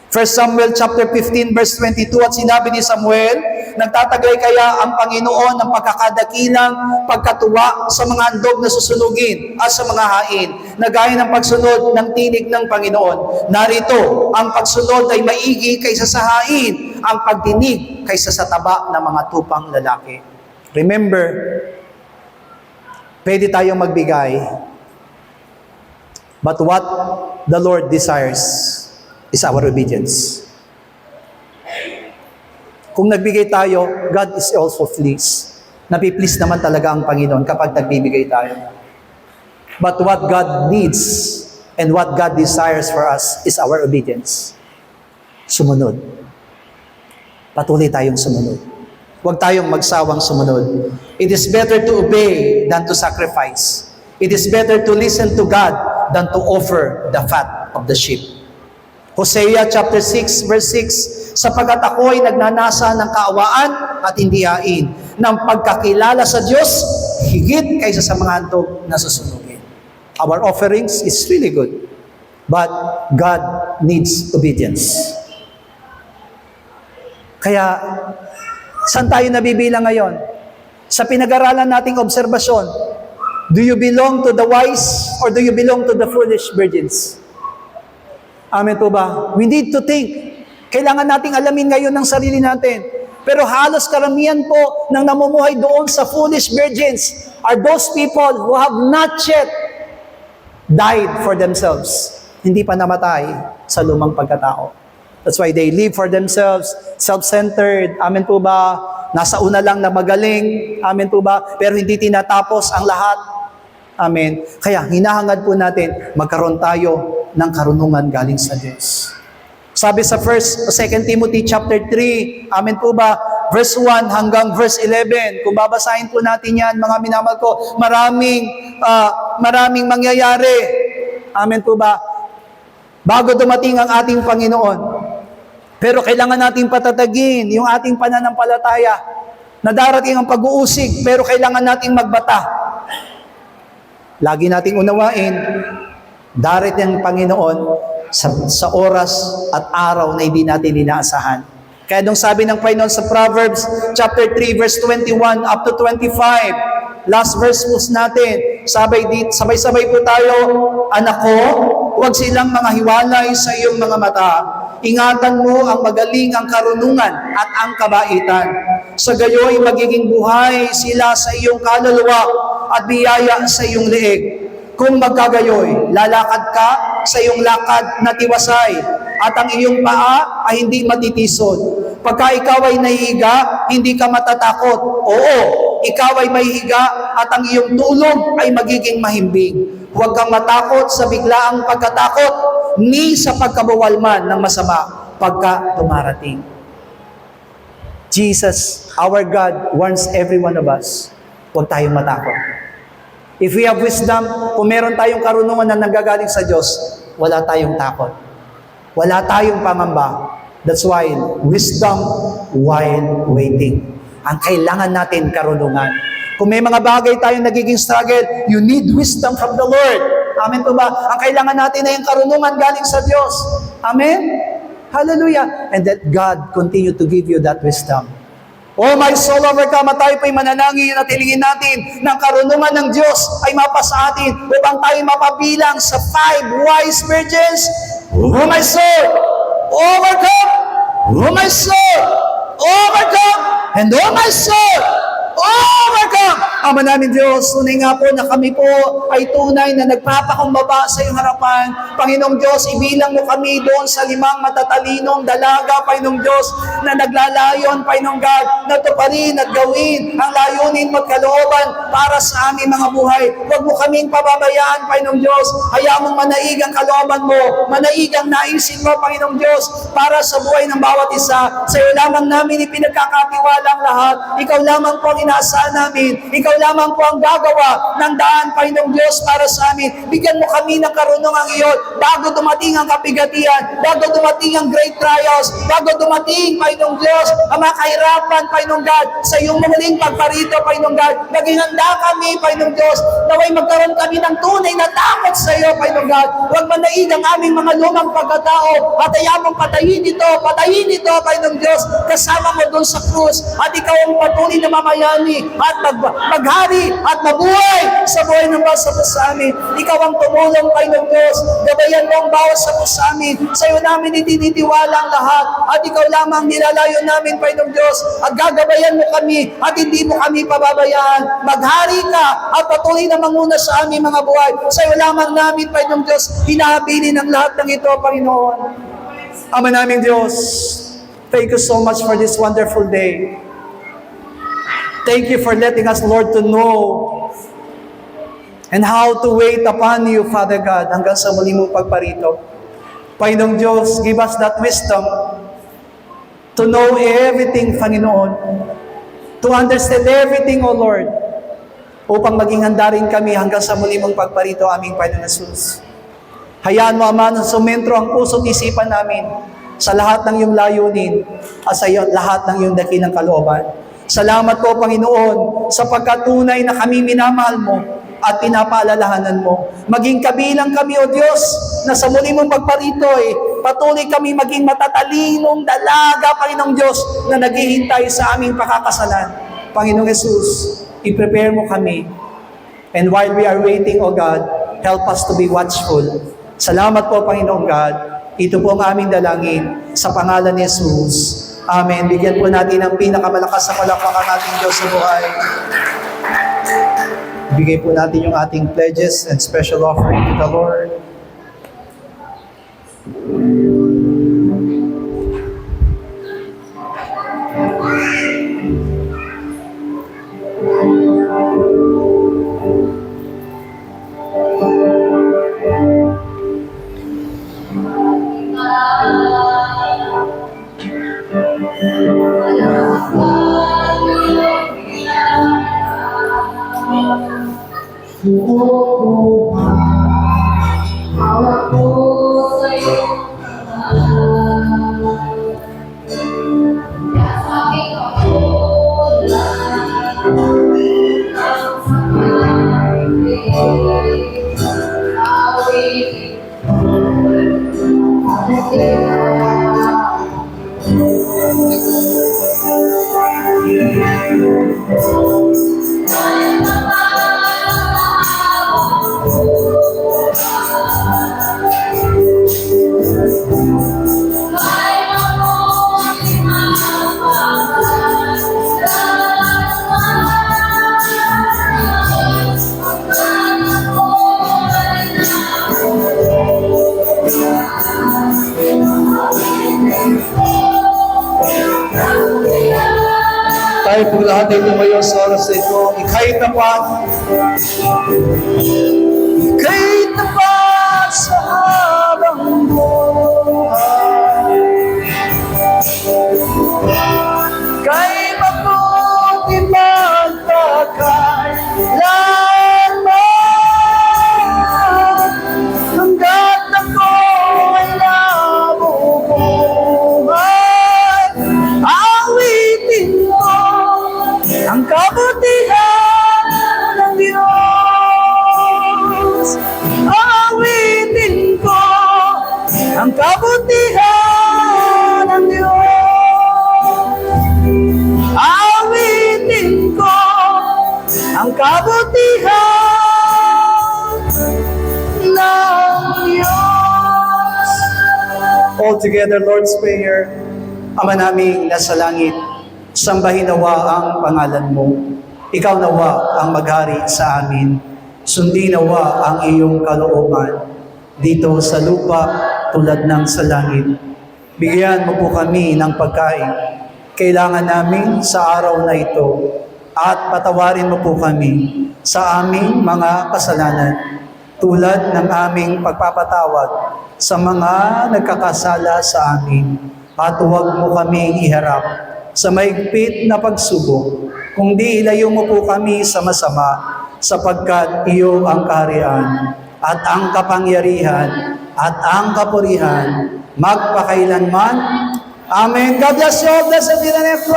1 Samuel chapter 15 verse 22, at sinabi ni Samuel, nagtatagay kaya ang Panginoon ng pagkakadakilang pagkatuwa sa mga handog na susunugin at sa mga hain, na gaya ng pagsunod ng tinig ng Panginoon. Narito, ang pagsunod ay maigi kaysa sa hain, ang pagdinig kaysa sa taba ng mga tupang lalaki. Remember, pwede tayong magbigay, but what the Lord desires is our obedience. Kung nagbigay tayo, God is also pleased. Napiplease naman talaga ang Panginoon kapag nagbibigay tayo. But what God needs and what God desires for us is our obedience. Sumunod. Patuloy tayong sumunod. Huwag tayong magsawang sumunod. It is better to obey than to sacrifice. It is better to listen to God than to offer the fat of the sheep. Hosea chapter 6 verse 6, sapagkat ako ay nagnanasa ng kaawaan at hindi hain, ng pagkakilala sa Diyos, higit kaysa sa mga handog na susunugin. Our offerings is really good, but God needs obedience. Kaya, saan tayo nabibilang ngayon? Sa pinag-aralan nating obserbasyon, do you belong to the wise or do you belong to the foolish virgins? Amen po ba? We need to think. Kailangan nating alamin ngayon ng sarili natin. Pero halos karamihan po ng namumuhay doon sa foolish virgins are those people who have not yet died for themselves. Hindi pa namatay sa lumang pagkatao. That's why they live for themselves, self-centered. Amen po ba? Nasa una lang na magaling. Amen po ba? Pero hindi tinatapos ang lahat. Amen. Kaya hinahangad po natin, magkaroon tayo ng karunungan galing sa Diyos. Sabi sa 2 Timothy chapter 3, amen po ba, verse 1 hanggang verse 11, kung babasahin po natin yan, mga minamahal ko, maraming mangyayari. Amen po ba? Bago dumating ang ating Panginoon. Pero kailangan nating patatagin yung ating pananampalataya na darating ang pag-uusig, pero kailangan nating magbata. Lagi nating unawain, darating ang Panginoon sa oras at araw na hindi natin inaasahan. Kaya nung sabi ng Panginoon sa Proverbs chapter 3 verse 21 up to 25, last verse po natin, sabay-sabay po tayo, anak ko, huwag silang mga hiwalay sa iyong mga mata. Ingatan mo ang magaling ang karunungan at ang kabaitan. Sa gayoy magiging buhay sila sa iyong kaluluwa at biyaya sa iyong leeg. Kung magkagayoy, lalakad ka sa iyong lakad na tiwasay at ang iyong paa ay hindi matitisod. Pagka ikaw ay nahihiga, hindi ka matatakot. Oo, ikaw ay mahihiga at ang iyong tulog ay magiging mahimbing. Huwag kang matakot sa biglaang pagkatakot, ni sa pagkabawal man ng masama pagka dumarating. Jesus, our God, warns every one of us, huwag tayong matakot. If we have wisdom, kung meron tayong karunungan na nanggagaling sa Diyos, wala tayong takot. Wala tayong pangamba. That's why, wisdom while waiting. Ang kailangan natin, karunungan. Kung may mga bagay tayong nagiging struggle, you need wisdom from the Lord. Amen po ba? Ang kailangan natin ay ang karunungan galing sa Diyos. Amen? Hallelujah. And that God continue to give you that wisdom. Oh my soul, overcome, at tayo po'y mananangin at hilingin natin ng karunungan ng Diyos ay mapasa atin upang tayo mapabilang sa 5 wise virgins. Oh my soul, overcome! Oh my soul, overcome! And oh my soul, overcome! Ama namin Diyos, tunay nga po na kami po ay tunay na nagpapakumbaba sa iyong harapan. Panginoong Diyos, ibilang mo kami doon sa 5 matatalinong dalaga, Panginoong Diyos, na naglalayon, Panginoong God, na tuparin at gawin ang layunin mo at kalooban para sa aming mga buhay. Huwag mo kaming pababayaan, Panginoong Diyos. Hayaan mong manaig ang kalooban mo, manaig ang naisin mo, Panginoong Diyos, para sa buhay ng bawat isa. Sa iyo lamang namin ipinagkakatiwala ang lahat. Ikaw lamang po ang inaasahan namin. Ikaw lamang po ang gagawa ng daan, Panginoong Diyos, para sa amin. Bigyan mo kami ng karunungang iyon bago dumating ang kapigatian, bago dumating ang great trials, bago dumating, Panginoong Diyos, ang mga kahirapan, Panginoong God, sa iyong muling pagparito, Panginoong God. Naging handa kami, Panginoong Diyos, naway magkaroon kami ng tunay na takot sa iyo, Panginoong God. Huwag manaig ang aming mga lumang pagkatao at hayaan mong patayin ito, Panginoong Diyos, kasama mo doon sa krus at ikaw ang patuloy na mamayani at maghari at mabuhay sa buhay ng bawat sa amin. Ikaw ang tumulong, Panginoong Diyos. Gabayan mo ang bawat sa amin. Sa iyo namin itinitiwala ang lahat at ikaw lamang nilalayo namin, Panginoong Diyos, at gagabayan mo kami at hindi mo kami pababayaan. Maghari ka at patuloy na manguna sa aming mga buhay. Sa iyo lamang namin, Panginoong Diyos, hinahabilin ang lahat ng ito, Panginoon. Ama naming Diyos, thank you so much for this wonderful day. Thank you for letting us, Lord, to know and how to wait upon you, Father God, hanggang sa muli mong pagparito. Panginoong Diyos, give us that wisdom to know everything, Panginoon, to understand everything, O Lord, upang maging handa rin kami hanggang sa muli mong pagparito, aming Panginoon Jesus. Hayaan mo, Ama, na sumentro ang puso't isipan namin sa lahat ng iyong layunin at sa lahat ng iyong dakilang kalooban. Salamat po, Panginoon, sa pagkatunay na kami minamahal mo at pinapaalalahanan mo. Maging kabilang kami, O Diyos, na sa muli mong pagparito, patuloy kami maging matatalinong dalaga, Panginoong Diyos, na naghihintay sa aming pakakasalan. Panginoong Jesus, i-prepare mo kami. And while we are waiting, O God, help us to be watchful. Salamat po, Panginoong God. Ito po ang aming dalangin sa pangalan ni Jesus. Amen. Bigyan po natin ang pinakamalakas na palakpakan nating Diyos sa buhay. Bigay po natin yung ating pledges and special offering to the Lord. Tayo po lahat ay tumayo sa oras na ito. Ika'y tapat. Ika'y tapat sa habang buhay. Kay mabuti magpakailanman, hanggat ako'y nabubuhay. Awitin mo ang kabutihan ng Diyos. Awitin ko ang kabutihan ng Diyos. Awitin ko ang kabutihan ng Diyos. All together, Lord's Prayer. Ama naming nasa langit, sambahin nawa ang pangalan mo. Ikaw nawa ang maghari sa amin. Sundin nawa ang iyong kalooban dito sa lupa tulad ng sa langit. Bigyan mo po kami ng pagkain kailangan namin sa araw na ito at patawarin mo po kami sa aming mga kasalanan tulad ng aming pagpapatawad sa mga nagkakasala sa amin. At huwag mo kaming iharap sa maigpit na pagsubok, kundi ilayo mo po kami sa masama, sapagkat iyo ang kaharian at ang kapangyarihan at ang kapurihan magpakailanman. Amen. God bless you all. Blessed be the name of the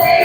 Lord.